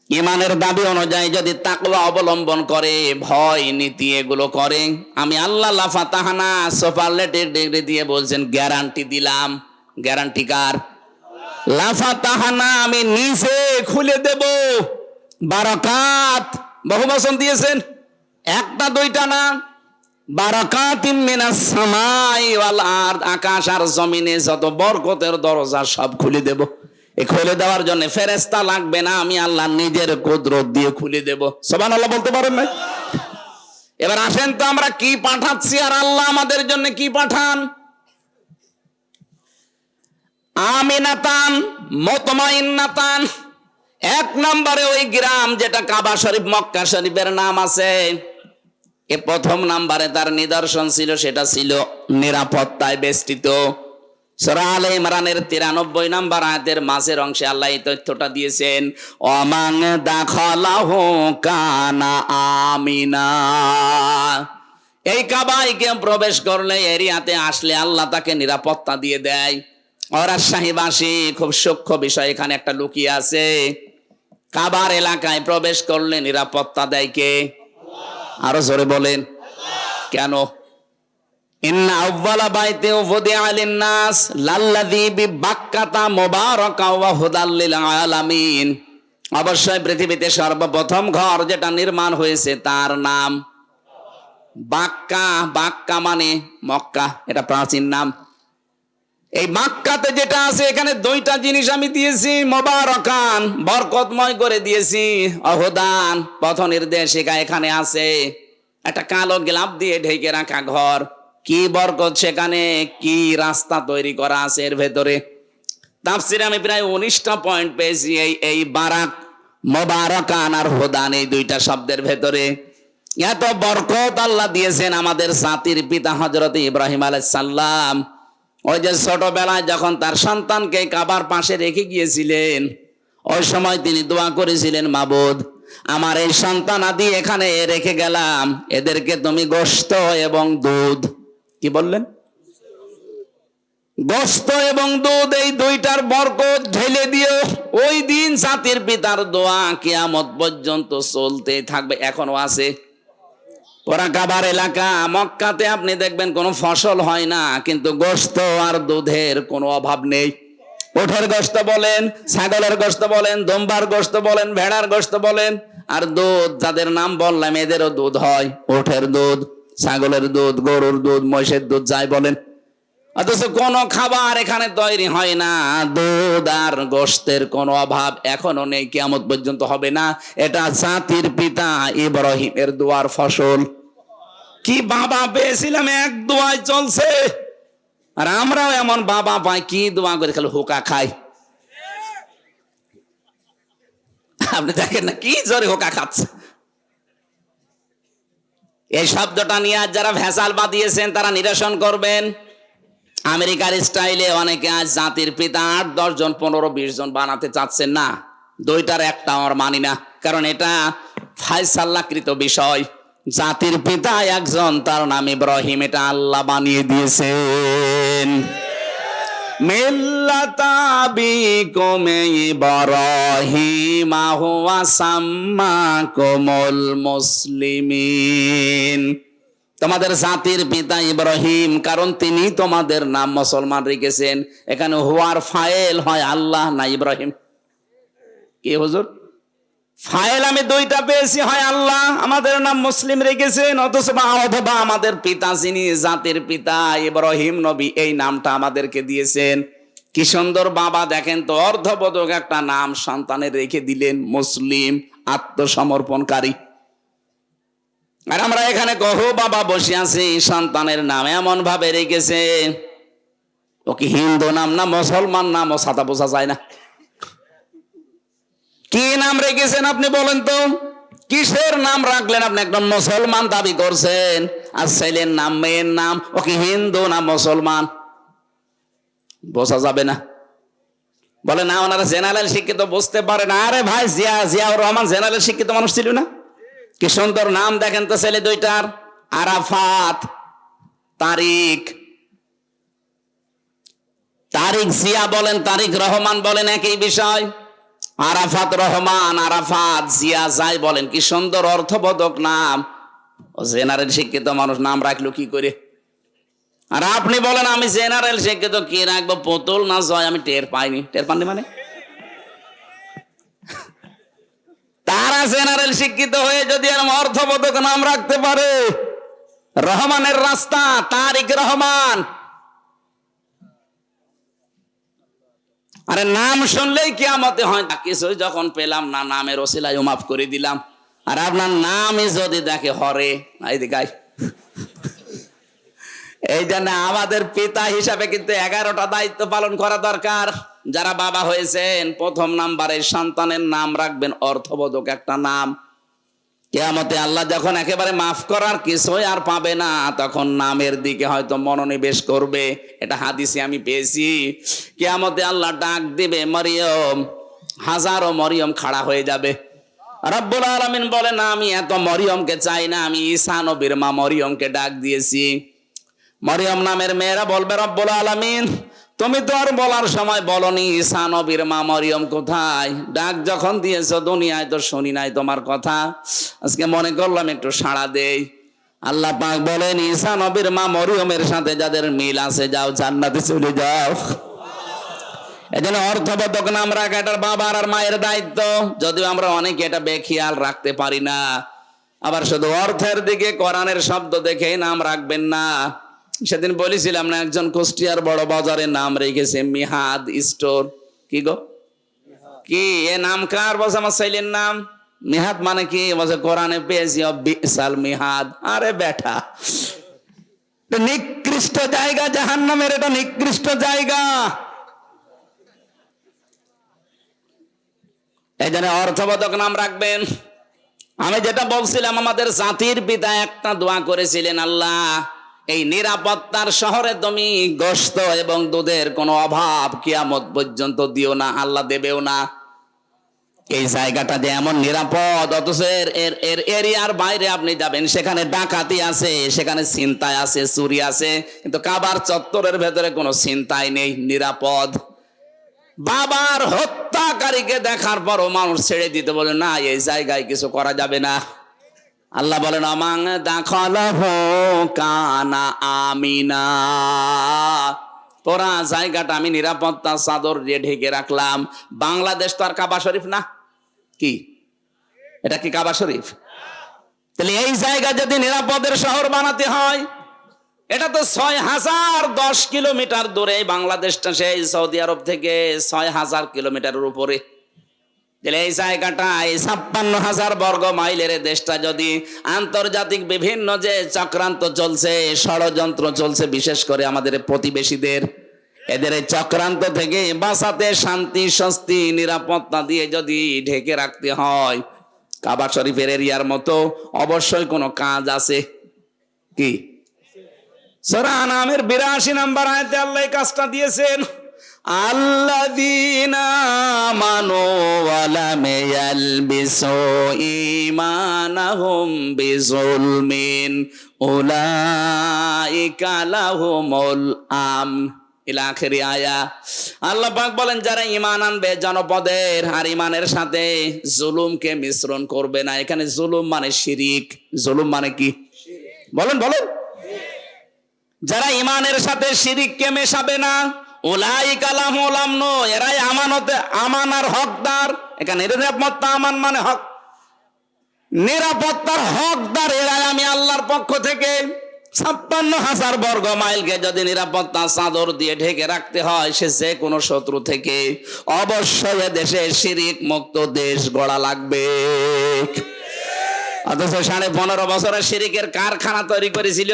ঈমানের দাবি অনুযায়ী যদি তাকওয়া অবলম্বন করে, ভয় নীতি এগুলো করে, আমি আল্লাহ লাফাতাহনা সুপারলেটিভ ডিগ্রি দিয়ে বলছেন গ্যারান্টি দিলাম। গ্যারান্টি কার? লাফাতাহনা, আমি নিজে খুলে দেব বারাকাত। বহু বচন দিয়েছেন, একটা দুইটা না, বারাকাতিম মিনাস সামাই ওয়াল আরদ, আকাশ আর জমিনে যত বরকতের দরজা সব খুলে দেব। এই খুলে দেওয়ার জন্য ফেরেশতা লাগবে না, আমি আল্লাহ নিজের কুদরত দিয়ে খুলে দেব। সুবহানাল্লাহ বলতে পারেন না? এবার আসেন তো আমরা কি পাঠাচ্ছি আর আল্লাহ আমাদের জন্য কি পাঠান। আমিনাতান মুতমাইন্নাতান, এক নম্বরে ওই গ্রাম যেটা কাবা শরীফ মক্কা শরীফের নাম আছে, এ প্রথম নাম্বারে তার নিদর্শন ছিল, সেটা ছিল নিরাপত্তায় বেষ্টিত। সূরা আলে ইমরানের 93 নম্বর আয়াতের মাঝের অংশে আল্লাহ এই তথ্যটা দিয়েছেন, ওমান দাখালাহু কানা আমিনা। এই কাবায় কেউ প্রবেশ করলে, এরিয়াতে আসলে আল্লাহ তাকে নিরাপত্তা দিয়ে দেয়। রাজশাহীবাসী, খুব সূক্ষ্ম বিষয় এখানে একটা লুকিয়ে আছে। কাবার এলাকায় প্রবেশ করলে নিরাপত্তা দেয় কে? আরো জোরে বলেন কেন? ইন্না আউওয়ালা বাইতি উযিআ লিন-নাস লাল্লাযী বিবাক্কাতা মুবারাকা ওয়া হুদাল লিল আলামিন। অবশ্যই পৃথিবীতে সর্বপ্রথম ঘর যেটা নির্মাণ হয়েছে তার নাম বাক্কা। বাক্কা মানে মক্কা, এটা প্রাচীন নাম। এই মক্কাতে যেটা আছে, এখানে দুইটা জিনিস আমি দিয়েছি, মুবারাকান, বরকতময় করে দিয়েছি, অহুদান, পথ নির্দেশ এখানে আছে। একটা কালো গ্লাভ দিয়ে ঢেকে রাখা ঘর, কি বরকত সেখানে, কি রাস্তা তৈরি করা আছে এর ভেতরে। তাফসিরে আমি প্রায় 19টা পয়েন্ট পেয়েছি এই বারাক, মুবারাকান আর হুদান, এই দুইটা শব্দের ভেতরে। এত বরকত আল্লাহ দিয়েছেন আমাদের জাতির পিতা হযরত ইব্রাহিম আলাইহিস সালাম। ওই যে ছোটবেলায় যখন তার সন্তানকে কাবার পাশে রেখে গিয়েছিলেন, ওই সময় তিনি দোয়া করেছিলেন, মাবুদ আমার এই সন্তান আদি এখানে রেখে গেলাম, এদেরকে তুমি গোশত এবং দুধ, কি বললেন? গোশত এবং দুধ, এই দুইটার বরকত ঢেলে দিও। ওই দিন জাতির পিতার দোয়া কিয়ামত পর্যন্ত চলতে থাকবে, এখনো আছে। ওরা কাবার এলাকা, মক্কাতে আপনি দেখবেন কোনো ফসল হয় না, কিন্তু গোশত আর দুধের কোনো অভাব নেই। উটের গোশত বলেন, ছাগলের গোশত বলেন, দুম্বার গোশত বলেন, ভেড়ার গোশত বলেন, আর দুধ যাদের নাম বললাম এদেরও দুধ হয়। উটের দুধ, ছাগলের দুধ, গরুর দুধ, মহিষের দুধ, যাই বলেন। অথচ কোনো খাবার এখানে তৈরি হয় না, দুধ আর গোশতের কোনো অভাব এখনো নেই, কিয়ামত পর্যন্ত হবে না। এটা জাতির পিতা ইব্রাহিমের দোয়ার ফসল। কি বাবা পেয়েছিলাম, এক দোয়ায় চলছে। আর আমরাও এমন বাবা পাই, কি দোয়া করে খালি হোকা খাই। আপনি দেখেন না কি জোরে হোকা খাচ্ছে। এই শব্দটা নিয়ে আজ যারা ভেজাল বাঁধিয়েছেন তারা নিরসন করবেন। আমেরিকার স্টাইলে অনেকে আজ জাতির পিতা 8-10 জন 15-20 জন বানাতে চাচ্ছেন না। দুইটার একটা আমার মানি না, কারণ এটা ফায়সাল্লাকৃত বিষয়। জাতির পিতা একজন, তার নাম ইব্রাহিম, এটা আল্লাহ বানিয়ে দিয়েছেন। মিল্লাতা আবিকুম ইব্রাহিম হুয়া সাম্মাকুমুল মুসলিমিন। তোমাদের জাতির পিতা ইব্রাহিম, কারণ তিনি তোমাদের নাম মুসলমান রেখেছেন। এখানে হুয়ার ফাইল হয় আল্লাহ না ইব্রাহিম। কি হুজুর, ফাইল আমি দুইটা পেয়েছি, হয় আল্লাহ আমাদের নাম মুসলিম রেখেছেন, অথবা আমাদের পিতা যিনি জাতির পিতা ইব্রাহিম নবী, এই নামটা আমাদেরকে দিয়েছেন। কি সুন্দর বাবা, দেখেন তো, অর্ধবোধক একটা নাম সন্তানের রেখে দিলেন, মুসলিম, আত্মসমর্পণকারী। আর আমরা এখানে কহ বাবা বসে আছি, সন্তানের নাম এমন ভাবে রেখেছে, ও কি হিন্দু নাম না মুসলমান নাম, ও সাদা বোঝা যায় না। কি নাম রেখেছেন আপনি বলেন তো? কিসের নাম রাখলেন আপনি? একদম মুসলমান দাবি করছেন, আর ছেলের নাম মেয়ের নাম, ও কি হিন্দু না মুসলমান, বোঝা যাবে না। বলে না ওনারা জেনারেল শিক্ষিত, বুঝতে পারে না। আরে ভাই, জিয়াউর রহমান জেনারেল শিক্ষিত মানুষ ছিল না? কি সুন্দর নাম দেখেন তো ছেলে দুইটার, আরাফাত, তারিক। তারিক জিয়া বলেন, তারিক রহমান বলেন, একই বিষয়। আরাফাত রহমান, আরাফাত জিয়া যাই বলেন, কি সুন্দর অর্থবোধক নাম। ও জেনারেল শিক্ষিত মানুষ নাম রাখলো কি করে? আর আপনি বলেন আমি জেনারেল শিক্ষিত, কি রাখবো, পুতুল না জয়? আমি টের পাইনি। টের পাননি মানে? তারা জেনারেল শিক্ষিত হয়ে যদি এরকম অর্থবোধক নাম রাখতে পারে, রহমানের রাস্তা, তারিক রহমান। আরে নাম শুনলেই কিয়ামতে হয়। কিছু যখন পেলাম না, নামের ওসিলায় মাফ করে দিলাম। আর আপনার নামই যদি দেখে হরে, এইদিকে এই জন্য আমাদের পিতা হিসাবে কিন্তু 11টা দায়িত্ব পালন করা দরকার। যারা বাবা হয়েছেন, প্রথম নাম্বারে সন্তানের নাম রাখবেন অর্থবোধক একটা নাম। কিয়ামতে আল্লাহ যখন একেবারে মাফ করার কিছুই আর পাবে না, তখন নামের দিকে হয়তো মনোনিবেশ করবে। এটা হাদিসে আমি পেয়েছি। কিয়ামতে আল্লাহ ডাক দিবে মরিয়ম, হাজারো মরিয়ম খাড়া হয়ে যাবে। রব্বুল আলামিন বলে না, আমি এত মরিয়মকে চাই না, আমি ঈসা নবীর মা মরিয়মকে ডাক দিয়েছি। মরিয়ম নামের মেয়েরা বলবে, রব্বুল আলামিন তুমি তো আর বলার সময় বলনি ঈসা নবীর মা মরিয়ম কোথায়? ডাক যখন দিয়েছো দুনিয়ায় তো শুনি নাই তোমার কথা, আজকে মনে করলাম একটু সাড়া দেই। আল্লাহ পাক বলেন, ঈসা নবীর মা মরিয়মের সাথে যাদের মিল আছে, যাও জান্নাতে চলে যাও। এজন্য অর্থবোধক নাম রাখা এটার বাবার আর মায়ের দায়িত্ব। যদিও আমরা অনেকে এটা বেখেয়াল রাখতে পারি না। আবার শুধু অর্থের দিকে কোরআনের শব্দ দেখে নাম রাখবেন না। সেদিন বলেছিলাম না, একজন কুষ্টিয়ার বড় বাজারে নাম রেখেছে মিহাদ স্টোর। কি গো, কি এ নাম কার? বলছে আমার ছেলের নাম। মিহাদ মানে কি? বলছে কোরআনে পেয়েছি বিসাল মিহাদ। আরে বেটা, নিকৃষ্ট জায়গা জাহান্নামের, এটা নিকৃষ্ট জায়গা। এই জন্য অর্থবোধক নাম রাখবেন। আমি যেটা বলছিলাম, আমাদের জাতির পিতা একটা দোয়া করেছিলেন, আল্লাহ এই নিরাপত্তার শহরে তুমি গোশত এবং দুধের কোনো অভাব কিয়ামত পর্যন্ত দিও না। আল্লাহ দেবেও না। এই জায়গাটা যে এমন নিরাপদ, অথচ এর এরিয়ার বাইরে আপনি যাবেন, সেখানে ডাকাতি আছে, সেখানে ছিনতাই আছে, চুরি আছে, কিন্তু কাবার চত্বরের ভেতরে কোনো ছিনতাই নেই, নিরাপদ। বাবার হত্যাকারীকে দেখার পরও মানুষ ছেড়ে দিতে বলে না, এই জায়গায় কিছু করা যাবে না। আল্লাহ বলেন, আমাং দাখালাহু কানা আমিনা, পুরা জায়গাটা আমি নিরাপত্তা চাদর দিয়ে ঢেকে রাখলাম। বাংলাদেশ তো আর কাবা শরীফ না, কি এটা কি কাবা শরীফ? তাহলে এই জায়গা যদি নিরাপদের শহর বানাতে হয়, এটা তো 6010 কিলোমিটার দূরে। বাংলাদেশটা সেই সৌদি আরব থেকে 6000 কিলোমিটারের উপরে। এই জায়গাটা, এই 56,000 বর্গ মাইলের দেশটা যদি আন্তর্জাতিক বিভিন্ন যে চক্রান্ত চলছে, ষড়যন্ত্র চলছে, বিশেষ করে আমাদের প্রতিবেশীদের, এদের এই চক্রান্ত থেকে বাঁচাতে শান্তি, স্বস্তি, নিরাপত্তা দিয়ে যদি ঢেকে রাখতে হয়, কাবা শরীফের এরিয়ার মতো অবশ্যই কোনো কাজ আছে। কি? সূরা আনামের 82 নম্বর আয়াতে আল্লাহ এই কাজটা দিয়েছেন। আল্লাযীনা আমানু ওয়া লাম ইয়ালবিসু ঈমানাহুম বিযুলমিন উলাইকা লাহুমুল ইলা আখিরি আয়া। আল্লাহ পাক বলেন যারা ঈমান আনবে জনপদের আর ঈমানের সাথে জুলুমকে মিশ্রণ করবে না। এখানে জুলুম মানে শিরিক। জুলুম মানে কি বলেন বলেন? যারা ঈমানের সাথে শিরিককে মেশাবে না, উলাইকা লাহুমুল আমন, এরাই আমানতে আমানার হকদার। এখানে নিরাপত্তা আমান মানে হক, নিরাপত্তার হকদার এরাই আমি আল্লাহর পক্ষ থেকে। 56,000 বর্গ মাইলকে যদি নিরাপত্তা চাদর দিয়ে ঢেকে রাখতে হয়, সে যে কোনো শত্রু থেকে, অবশ্যই দেশে শিরিক মুক্ত দেশ গড়া লাগবে। অথচ 15.5 বছরের শিরিকের কারখানা তৈরি করেছিল।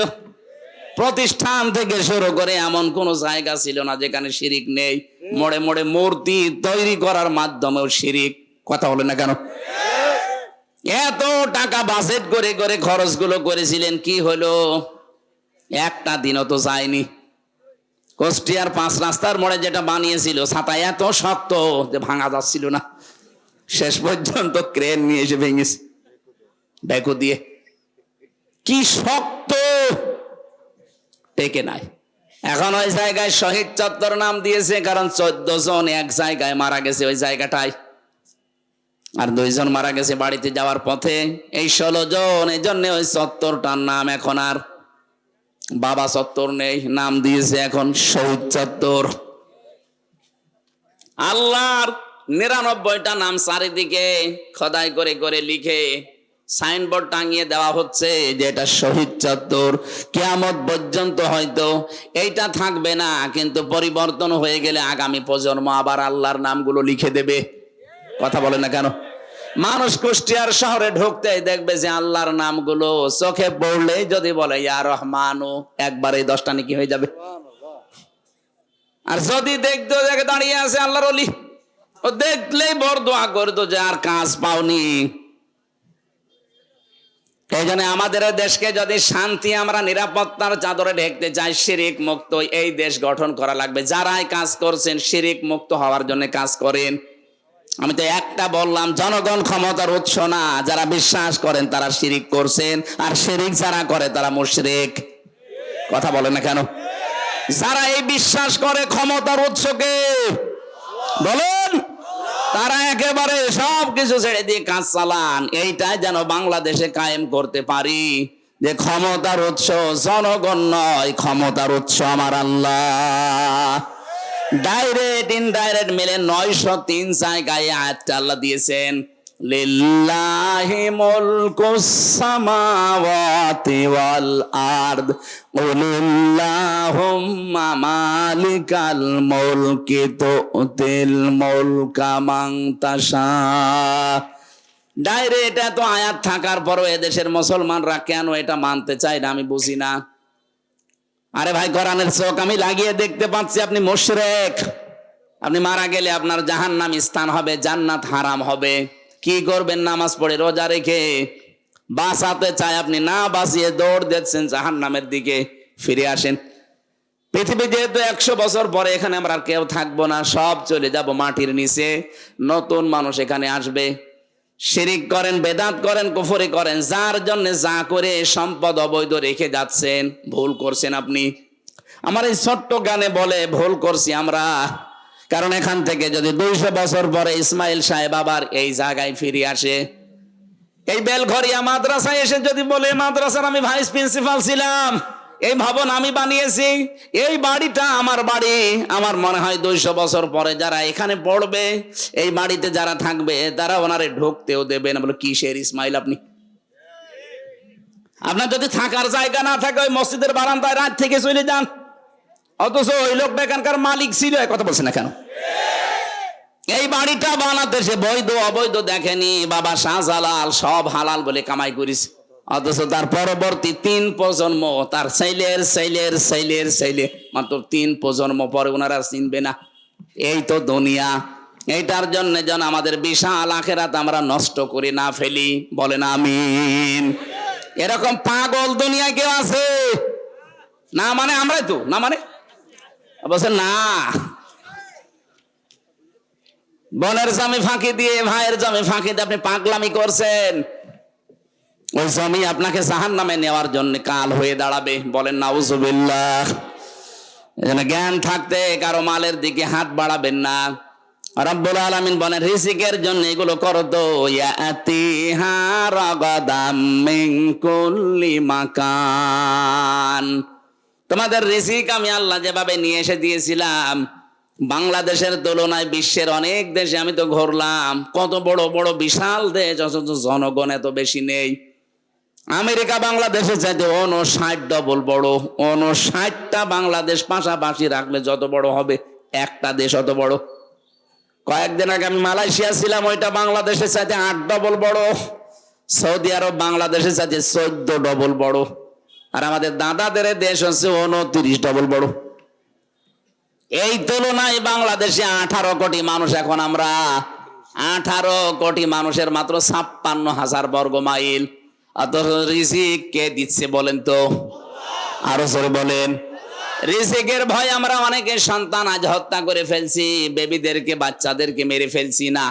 প্রতিষ্ঠান থেকে শুরু করে এমন কোন জায়গা ছিল না যেখানে শিরিক নেই। মোড়ে মোড়ে মূর্তি তৈরি করার মাধ্যমেও শিরিক। কথা বলে না কেন? এত টাকা বাজেট করে করে খরচগুলো করেছিলেন, কি হলো? একটা দিনও তো যায়নি। কুষ্টিয়ার 5 রাস্তার মোড়ে যেটা বানিয়েছিল, ছাতা এত শক্ত যে ভাঙা যাচ্ছিল না। শেষ পর্যন্ত ক্রেন নিয়ে এসে ভেঙেছে ব্যাকু দিয়ে। কি শক্ত, টেকে নাই। এখন ওই জায়গায় শহীদ চত্বর নাম দিয়েছে, কারণ 14 জন এক জায়গায় মারা গেছে ওই জায়গাটায়, আর 2 জন মারা গেছে বাড়িতে যাওয়ার পথে। এই 16 জন, এই জন্য ওই চত্বরটার নাম এখন আর বাবা চত্বর নেই, নাম দিয়েছে এখন শহীদ চত্বর। আল্লাহর 99টা নাম চারিদিকে খোদাই করে করে লিখে সাইনবোর্ড টাঙিয়ে দেওয়া হচ্ছে যে এটা শহীদ চত্বর। কিয়ামত পর্যন্ত হয়তো এইটা থাকবে না, কিন্তু পরিবর্তন হয়ে গেলে আগামী প্রজন্ম আবার আল্লাহর নামগুলো লিখে দেবে। কথা বলে না কেন? মানুষ কুষ্টিয়ার শহরে ঢুকতে দেখবে যে আল্লাহর নামগুলো চোখে পড়লেই যদি বলে ইয়া রহমানু, একবারে 10টা নাকি হয়ে যাবে। আর যদি দেখতো দেখে দাঁড়িয়ে আছে আল্লাহর ওলি, ও দেখলেই বড় দোয়া করতো যে আর কাজ পাওনি। এই জন্য আমাদের দেশকে যদি শান্তি, আমরা নিরাপত্তার চাদরে ঢেকতে চাই, শিরিক মুক্ত এই দেশ গঠন করা লাগবে। যারাই কাজ করছেন শিরিক মুক্ত হওয়ার জন্য কাজ করেন। আমি তো একটা বললাম, জনগণ ক্ষমতার উৎস না। যারা বিশ্বাস করেন তারা শিরিক করছেন, আর শিরিক যারা করে তারা মুশরিক। কথা বলে না কেন? যারা এই বিশ্বাস করে ক্ষমতার উৎসকে বলেন, তারা একেবারে সব কিছু ছেড়ে দিয়ে কাজ চালান। এইটাই যেন বাংলাদেশে কায়েম করতে পারি যে ক্ষমতার উৎস জনগণ নয়, ক্ষমতার উৎস আমার আল্লাহ। ডাইরেক্ট ইনডাইরেক্ট মিলে 903 জায়গায় আয়াতটা আল্লাহ দিয়েছেন, লিল্লাহি মুলকুস সামাওয়াতি ওয়াল আরদ কুলিল্লাহুম্মা মালিকাল মুলকি তুতিল মুলকা মান তাশা। ডাইরেক্ট এত আয়াত থাকার পরও এদেশের মুসলমানরা কেন এটা মানতে চায় না আমি বুঝি না। আরে ভাই, কোরআনের চোখ আমি লাগিয়ে দেখতে পাচ্ছি আপনি মুশরিক। আপনি মারা গেলে আপনার জাহান্নামী স্থান হবে, জান্নাত হারাম হবে। কি করবেন? নামাজ পড়ে রোজা রেখে বাঁচাতে চায়, আপনি না বাঁচিয়ে দৌড় দিচ্ছেন জাহান্নামের দিকে। ফিরে আসেন। পৃথিবী যেহেতু 100 বছর পরে এখানে আমরা কেউ থাকবো না, সব চলে যাব মাটির নিচে। নতুন মানুষ এখানে আসবে। শিরিক করেন, বেদাত করেন, কুফরি করেন, যার জন্য যা করে সম্পদ অবৈধ রেখে যাচ্ছেন, ভুল করছেন আপনি। আমার এই ছোট্ট গানে বলে ভুল করছি আমরা, কারণ এখান থেকে যদি 200 বছর পরে ইসমাইল সাহেব আবার এই জায়গায় ফিরে আসে, এই বেলঘরিয়া মাদ্রাসায় এসে যদি বলে মাদ্রাসার আমি ভাইস প্রিন্সিপাল ছিলাম, এই ভবন আমি বানিয়েছি, এই বাড়িটা আমার বাড়ি, আমার মনে হয় 200 বছর পরে যারা এখানে পড়বে, এই বাড়িতে যারা থাকবে, তারা ওনারে ঢুকতেও দেবে না। বলে কিসের ইসমাইল আপনি? আপনার যদি থাকার জায়গা না থাকে ওই মসজিদের বারান্দায় রাত থেকে চলে যান। অথচ ওই লোকটা এখানকার মালিক ছিল। কথা বলছে না কেন? এই বাড়িটা বানাতে সে বৈধ অবৈধ দেখেনি। বাবা শাহজালাল সব হালাল বলে কামাই করিস। অথচ তার পরবর্তী 3 প্রজন্ম, তার ছেলের ছেলের ছেলের ছেলে, মাত্র 3 প্রজন্ম পরে ওনারা চিনবে না। এই তো দুনিয়া। এইটার জন্য যেন আমাদের বিশাল আখিরাত আমরা নষ্ট করে না ফেলি। বলেন আমিন। এরকম পাগল দুনিয়ায় কেউ আছে না? মানে আমরাই তো না, মানে বলছেন না, বোনের জমি ফাঁকি দিয়ে, ভাইয়ের জমি ফাঁকি দিয়ে আপনি পাগলামি করছেন। ওই জমি আপনাকে জাহান্নামে নেওয়ার জন্য কাল হয়ে দাঁড়াবে। বলেন নাউজুবিল্লাহ। এজন্য জ্ঞান থাকতে কারো মালের দিকে হাত বাড়াবেন না। রব্বুল আলামিন বলেন রিজিকের জন্য এগুলো করো তো, ইয়াতিহা রাগাদাম মিন কুল্লি মাকান। তোমাদের রিজিক আমি আল্লাহ যেভাবে নিয়ে এসে দিয়েছিলাম, বাংলাদেশের তুলনায় বিশ্বের অনেক দেশে আমি তো ঘুরলাম, কত বড় বড় বিশাল দেশ, অথচ জনগণ এত বেশি নেই। আমেরিকা বাংলাদেশের চাইতে 59 ডবল বড়। 59টা বাংলাদেশ পাশাপাশি রাখলে যত বড় হবে একটা দেশ অত বড়। কয়েকদিন আগে আমি মালয়েশিয়া ছিলাম, ওইটা বাংলাদেশের চাইতে 8 ডবল বড়। সৌদি আরব বাংলাদেশের চাইতে 14 ডবল বড়। আর আমাদের দাদাদের দেশ হচ্ছে 29 ডবল বড়। এই তুলনায় বাংলাদেশে 18 কোটি মানুষ। এখন আমরা 18 কোটি মানুষের মাত্র 56,000 বর্গ মাইল। অথচ রিজিক কে দিচ্ছে বলেন তো? আরো জোরে বলেন। রিজিকের ভয় আমরা অনেকে সন্তান আজ হত্যা করে ফেলছি, বেবিদেরকে, বাচ্চাদেরকে মেরে ফেলছি না।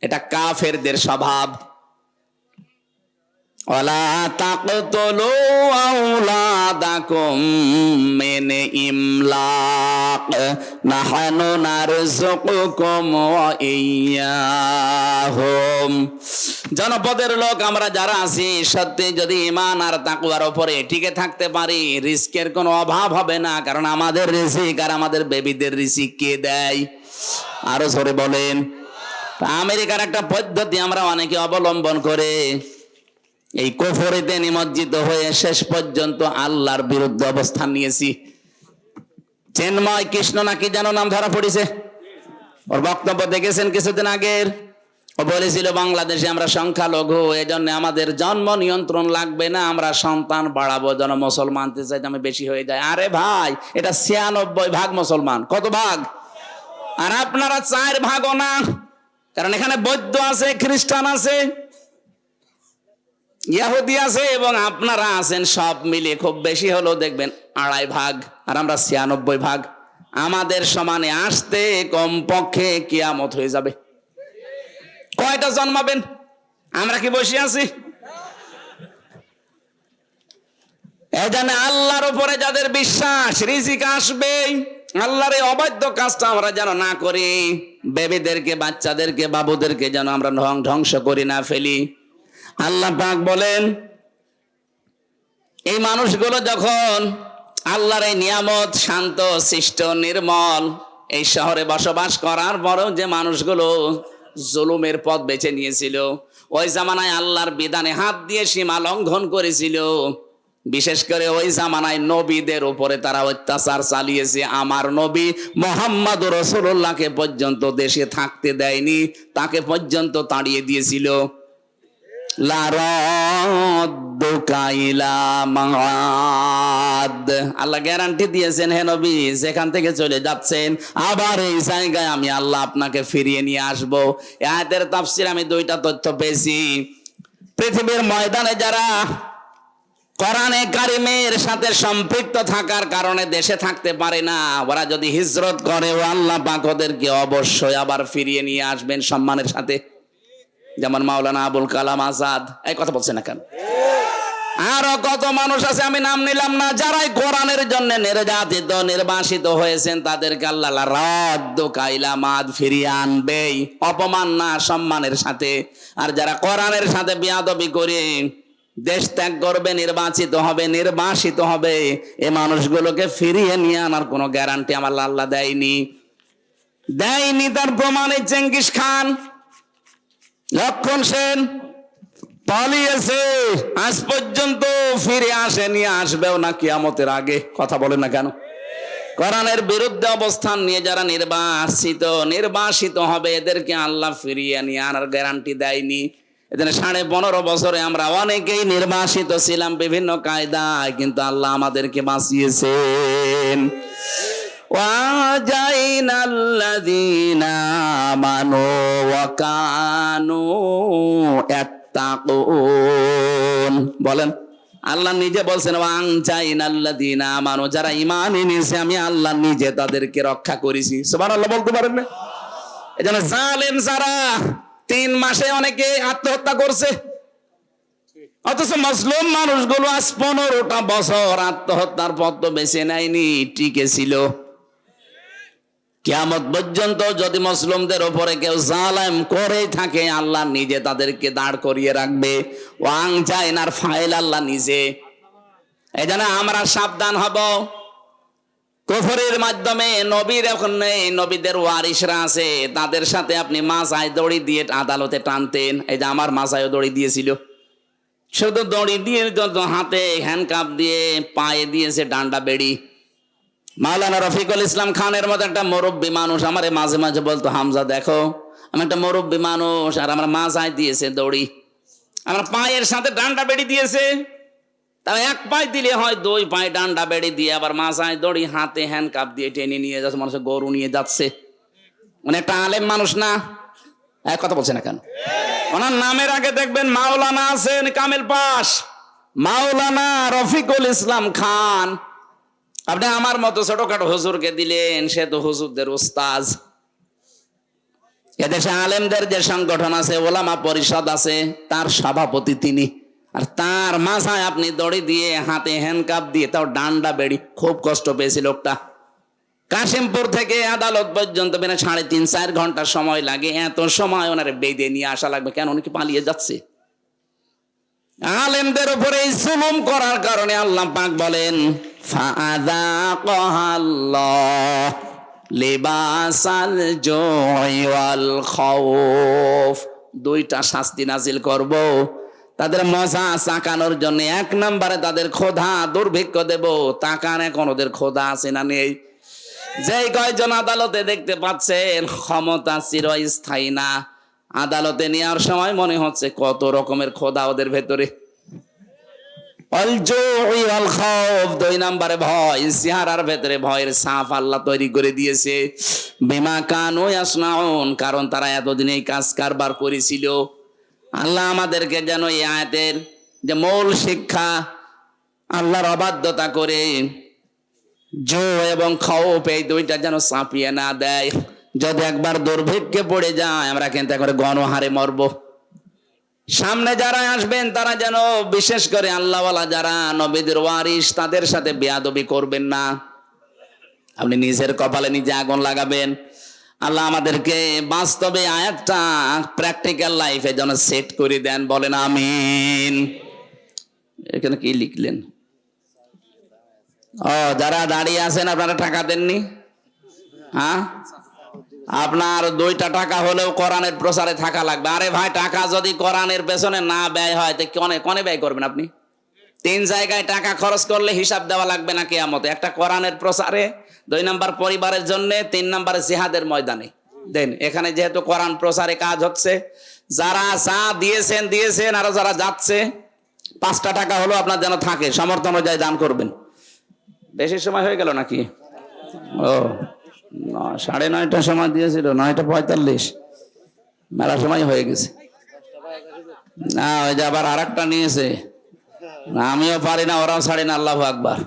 এটা কাফেরদের স্বভাব। ওয়ালা তাকতুলু আওলাদাকুম মিন ইমলাক নাহনু নারযুকুকুম ওয়া ইয়্যাহুম। জনপদের লোক আমরা যারা আছি, সত্যি যদি ঈমান আর তাকওয়ার উপরে টিকে থাকতে পারি, রিজিকের কোনো অভাব হবে না। কারণ আমাদের রিজিক আর আমাদের বেবিদের রিজিক কে দেয়? আরো জোরে বলেন। আমেরিকার একটা পদ্ধতি আমরা অনেকে অবলম্বন করে এই কুফরিতে নিমজ্জিত হয়ে শেষ পর্যন্ত আল্লাহর বিরুদ্ধে অবস্থান নিয়েছি। চিন্ময় কৃষ্ণ নাকি যেন নাম ধরা পড়েছে, ওর বক্তব্য দেখেছেন কিছুদিন আগের। ও বলেছিল বাংলাদেশে আমরা সংখ্যালঘু, এজন্য আমাদের জন্ম নিয়ন্ত্রণ লাগবে না, আমরা সন্তান বাড়াবো যেন মুসলমানতে চাই আমি বেশি হয়ে যায়। আরে ভাই, এটা 96% মুসলমান। কত ভাগ? আর আপনারা 4 ভাগও না। কারণ এখানে বৌদ্ধ আছে, খ্রিস্টান আছে, ইহুদি আছে এবং আপনারা আছেন, সব মিলে খুব বেশি হলেও দেখবেন 2.5 ভাগ। আর আমরা 96 ভাগ। আমাদের সমানে আসতে কমপক্ষে কিয়ামত হয়ে যাবে। কয়টা জন্মাবেন? আমরা কি বসে আছি? এই জন্য আল্লাহর উপরে যাদের বিশ্বাস, রিজিক আসবে। আল্লাহর এই অবাধ্য কাজটা আমরা যেন না করি। বেবিদেরকে, বাচ্চাদেরকে, বাবুদেরকে যেন আমরা ধ্বংস করি না ফেলি। আল্লাহ পাক বলেন, এই মানুষগুলো যখন আল্লাহর এই নিয়ামত, শান্ত, শিষ্ট, নির্মল এই শহরে বসবাস করার পরেও যে মানুষগুলো জুলুমের পথ বেছে নিয়েছিল, ওই জামানায় আল্লাহর বিধানে হাত দিয়ে সীমা লঙ্ঘন করেছিল। বিশেষ করে ওই জামানায় নবীদের উপরে তারা অত্যাচার চালিয়েছে। আমার নবী মুহাম্মদ রাসূলুল্লাহকে পর্যন্ত দেশে থাকতে দেয়নি, তাকে পর্যন্ত তাড়িয়ে দিয়েছিল। আল্লাহ গ্যারান্টি দিয়েছেন, হে নবী, যেখান থেকে চলে যাচ্ছেন আবার এই জায়গায় আমি আল্লাহ আপনাকে ফিরিয়ে নিয়ে আসবো। এই আয়াতের তাফসীর আমি 2টা তথ্য পেয়েছি। পৃথিবীর ময়দানে যারা কোরআনে কারিমের সাথে সম্পৃক্ত থাকার কারণে দেশে থাকতে পারে না, ওরা যদি হিজরত করে, ও আল্লাহ পাক ওদেরকে অবশ্যই আবার ফিরিয়ে নিয়ে আসবেন সম্মানের সাথে। যেমন মাওলানা আবুল কালাম আজাদ। এই কথা বলছে না কেন? আরো কত মানুষ আছে, আমি নাম নিলাম না, যারাই কোরআনের জন্য নির্যাতিত, নির্বাসিত হয়েছেন, তাদেরকে আল্লাহ রাদ্দুকা ইলা মাদ ফিরিয়ে আনবেই, অপমান না, সম্মানের সাথে। আর যারা কোরআনের সাথে বিয়াদবি করে দেশ ত্যাগ করবে, নির্বাসিত হবে, এই মানুষগুলোকে ফিরিয়ে নিয়ে আনার কোনো গ্যারান্টি আমার আল্লাহ দেয়নি। তার প্রমাণে চেঙ্গিস খান, লক্ষণ সেন পালিয়েছে, আজ পর্যন্ত ফিরে আসেনি, আসবেও না কিয়ামতের আগে। কথা বলে না কেন? কোরআনের বিরুদ্ধে অবস্থান নিয়ে যারা নির্বাসিত হবে, এদেরকে আল্লাহ ফিরিয়ে নিয়ে আনার গ্যারান্টি দেয়নি। এদের 15.5 বছরে আমরা অনেকেই নির্বাসিত ছিলাম বিভিন্ন কায়দায়, কিন্তু আল্লাহ আমাদেরকে বাঁচিয়েছেন। ওয়াজাইনাল্লাযীনা আমানু ওয়া কানু ইয়াত্তাকুন। বলেন, আল্লাহ নিজে বলছেন, ওয়াজাইনাল্লাযীনা আমানু, যারা ঈমান এনেছে আমি আল্লাহ নিজে তাদেরকে রক্ষা করেছি। সুবহানাল্লাহ বলতে পারেন না? এই জন্য জালেম যারা 3 মাসে অনেকে আত্মহত্যা করছে, অথচ মুসলিম মানুষগুলো আজ 15টা বছর আত্মহত্যার পথ তো বেছে নেয়নি, টিকে ছিল। কিয়ামত পর্যন্ত যদি মুসলিমদের উপরে কেউ জালেম করে থাকে, আল্লাহ নিজে তাদেরকে দাঁড় করিয়ে রাখবে। ওয়াং চায়নার ফাইল আল্লাহ নিজে। এই জন্য আমরা সাবধান হব। কুফরের মাধ্যমে নবীর এখন নেই, নবীদের ওয়ারিসরা আছে, তাদের সাথে আপনি মাথায় দড়ি দিয়ে আদালতে টানতেন। এই যে আমার মাথায় দড়ি দিয়েছিল, শুধু দড়ি দিয়ে হাতে হ্যান্ডকাপ দিয়ে, পায়ে দিয়েছে ডান্ডা বেড়ি। মাওলানা রফিকুল ইসলাম খানের মতো একটা মুরব্বী মানুষ আমারে মাঝে মাঝে বলতো, হামজা দেখো আমি একটা মুরব্বী মানুষ, আর আমার মাথায় দিয়েছে দড়ি, আমার পায়ের সাথে ডান্ডা বেড়ি দিয়েছে। তাও 1 পায়ে দিলে হয়, 2 পায়ে ডান্ডা বেড়ি দিয়ে আবার মাথায় দড়ি, হাতে হ্যান্ডকাপ দিয়ে টেনে নিয়ে যাচ্ছে, মানুষের গরু নিয়ে যাচ্ছে। মানে একটা আলেম মানুষ না? এক কথা বলছে না কেন? ওনার নামের আগে দেখবেন মাওলানা আছেন, কামেল পাশ, মাওলানা রফিকুল ইসলাম খান। আপনি আমার মতো ছোটখাটো হুজুরকে দিলেন, সে তো হুজুরদের উস্তাজ। এদেশে আলেমদের যে সংগঠন আছে, ওলামা পরিষদ আছে, তার সভাপতি তিনি। আর তার মাথায় আপনি দড়ি দিয়ে, হাতে হ্যান্ডকাপ দিয়ে, তাও ডান্ডা বেড়ি। খুব কষ্ট পেয়েছে লোকটা। কাশিমপুর থেকে আদালত পর্যন্ত বেনা 3.5-4 ঘন্টা সময় লাগে। এত সময় ওনারে বেঁধে নিয়ে আসা লাগবে কেন? উনি কি পালিয়ে যাচ্ছে? আলেমদের উপরে জুলুম করার কারণে আল্লাহ পাক বলেন, ফাআযাকাল্লাহ লিবাসাল জুই ওয়াল খাউফ। 2টা শাস্তি নাজিল করব তাদের মজা চাকানোর জন্য। 1 নম্বরে তাদের ক্ষুধা দুর্ভিক্ষ দেব। তাকান এখন ওদের ক্ষুধা আছে না নেই? যেই কয়জন আদালতে দেখতে পাচ্ছেন ক্ষমতা চিরস্থায়ী না, আদালতে নেওয়ার সময় মনে হচ্ছে কত রকমের ক্ষুধা ওদের ভেতরে। 2 নম্বরে ভয়, চেহারার ভেতরে ভয়ের ছাপ আল্লাহ তৈরি করে দিয়েছে। বিমা কানু ইয়াসনাউন, কারণ তারা এতদিন এই কাজ কারবার করেছিল। আল্লাহ আমাদেরকে যেন এই আয়াতের যে মূল শিক্ষা, আল্লাহর অবাধ্যতা করে জো এবং খৌফ, এই 2টা যেন চাপিয়ে না দেয়। যদি একবার দুর্ভিক্ষে পড়ে যায়, আমরা কিন্তু করে গণহারে মরব। সামনে যারা আসবেন তারা যেন, বিশেষ করে আল্লাহওয়ালা যারা নবীদের ওয়ারিস, তাদের সাথে বেয়াদবি করবেন না। আপনি নিজের কপালে নিজে আগুন লাগাবেন। আল্লাহ আমাদেরকে বাস্তবে আয়াতটা প্র্যাকটিক্যাল লাইফে যেন সেট করে দেন, বলেন আমিন। এখানে কি লিখলেন? ও, যারা দাঁড়িয়ে আছেন আপনারা টাকা দেননি? হ্যাঁ, আপনার 2টা টাকা হলেও কোরআনের প্রচারে থাকা লাগবে। আরে ভাই, টাকা যদি কোরআনের পেছনে না ব্যয় হয় তো কনে ব্যয় করবেন আপনি? 3 জায়গায় টাকা খরচ করলে হিসাব দেওয়া লাগবে না কিয়ামতে। একটা কোরআনের প্রচারে, 2 নম্বর পরিবারের জন্য, 3 নম্বরে জিহাদের ময়দানে দেন। এখানে যেহেতু কোরআন প্রচারে কাজ হচ্ছে, যারা যা দিয়েছেন, আর যারা যাচ্ছে 5টা টাকা হলো আপনার যেন থাকে, সমর্থন অনুযায়ী দান করবেন। বেশি সময় হয়ে গেল নাকি? ও, 9:30টার সময় দিয়েছিল, 9:45, মেলা সময় হয়ে গেছে। না, ওই যে আবার আরেকটা নিয়েছে। আমিও পারি না, ওরাও ছাড়ি না। আল্লাহু আকবার।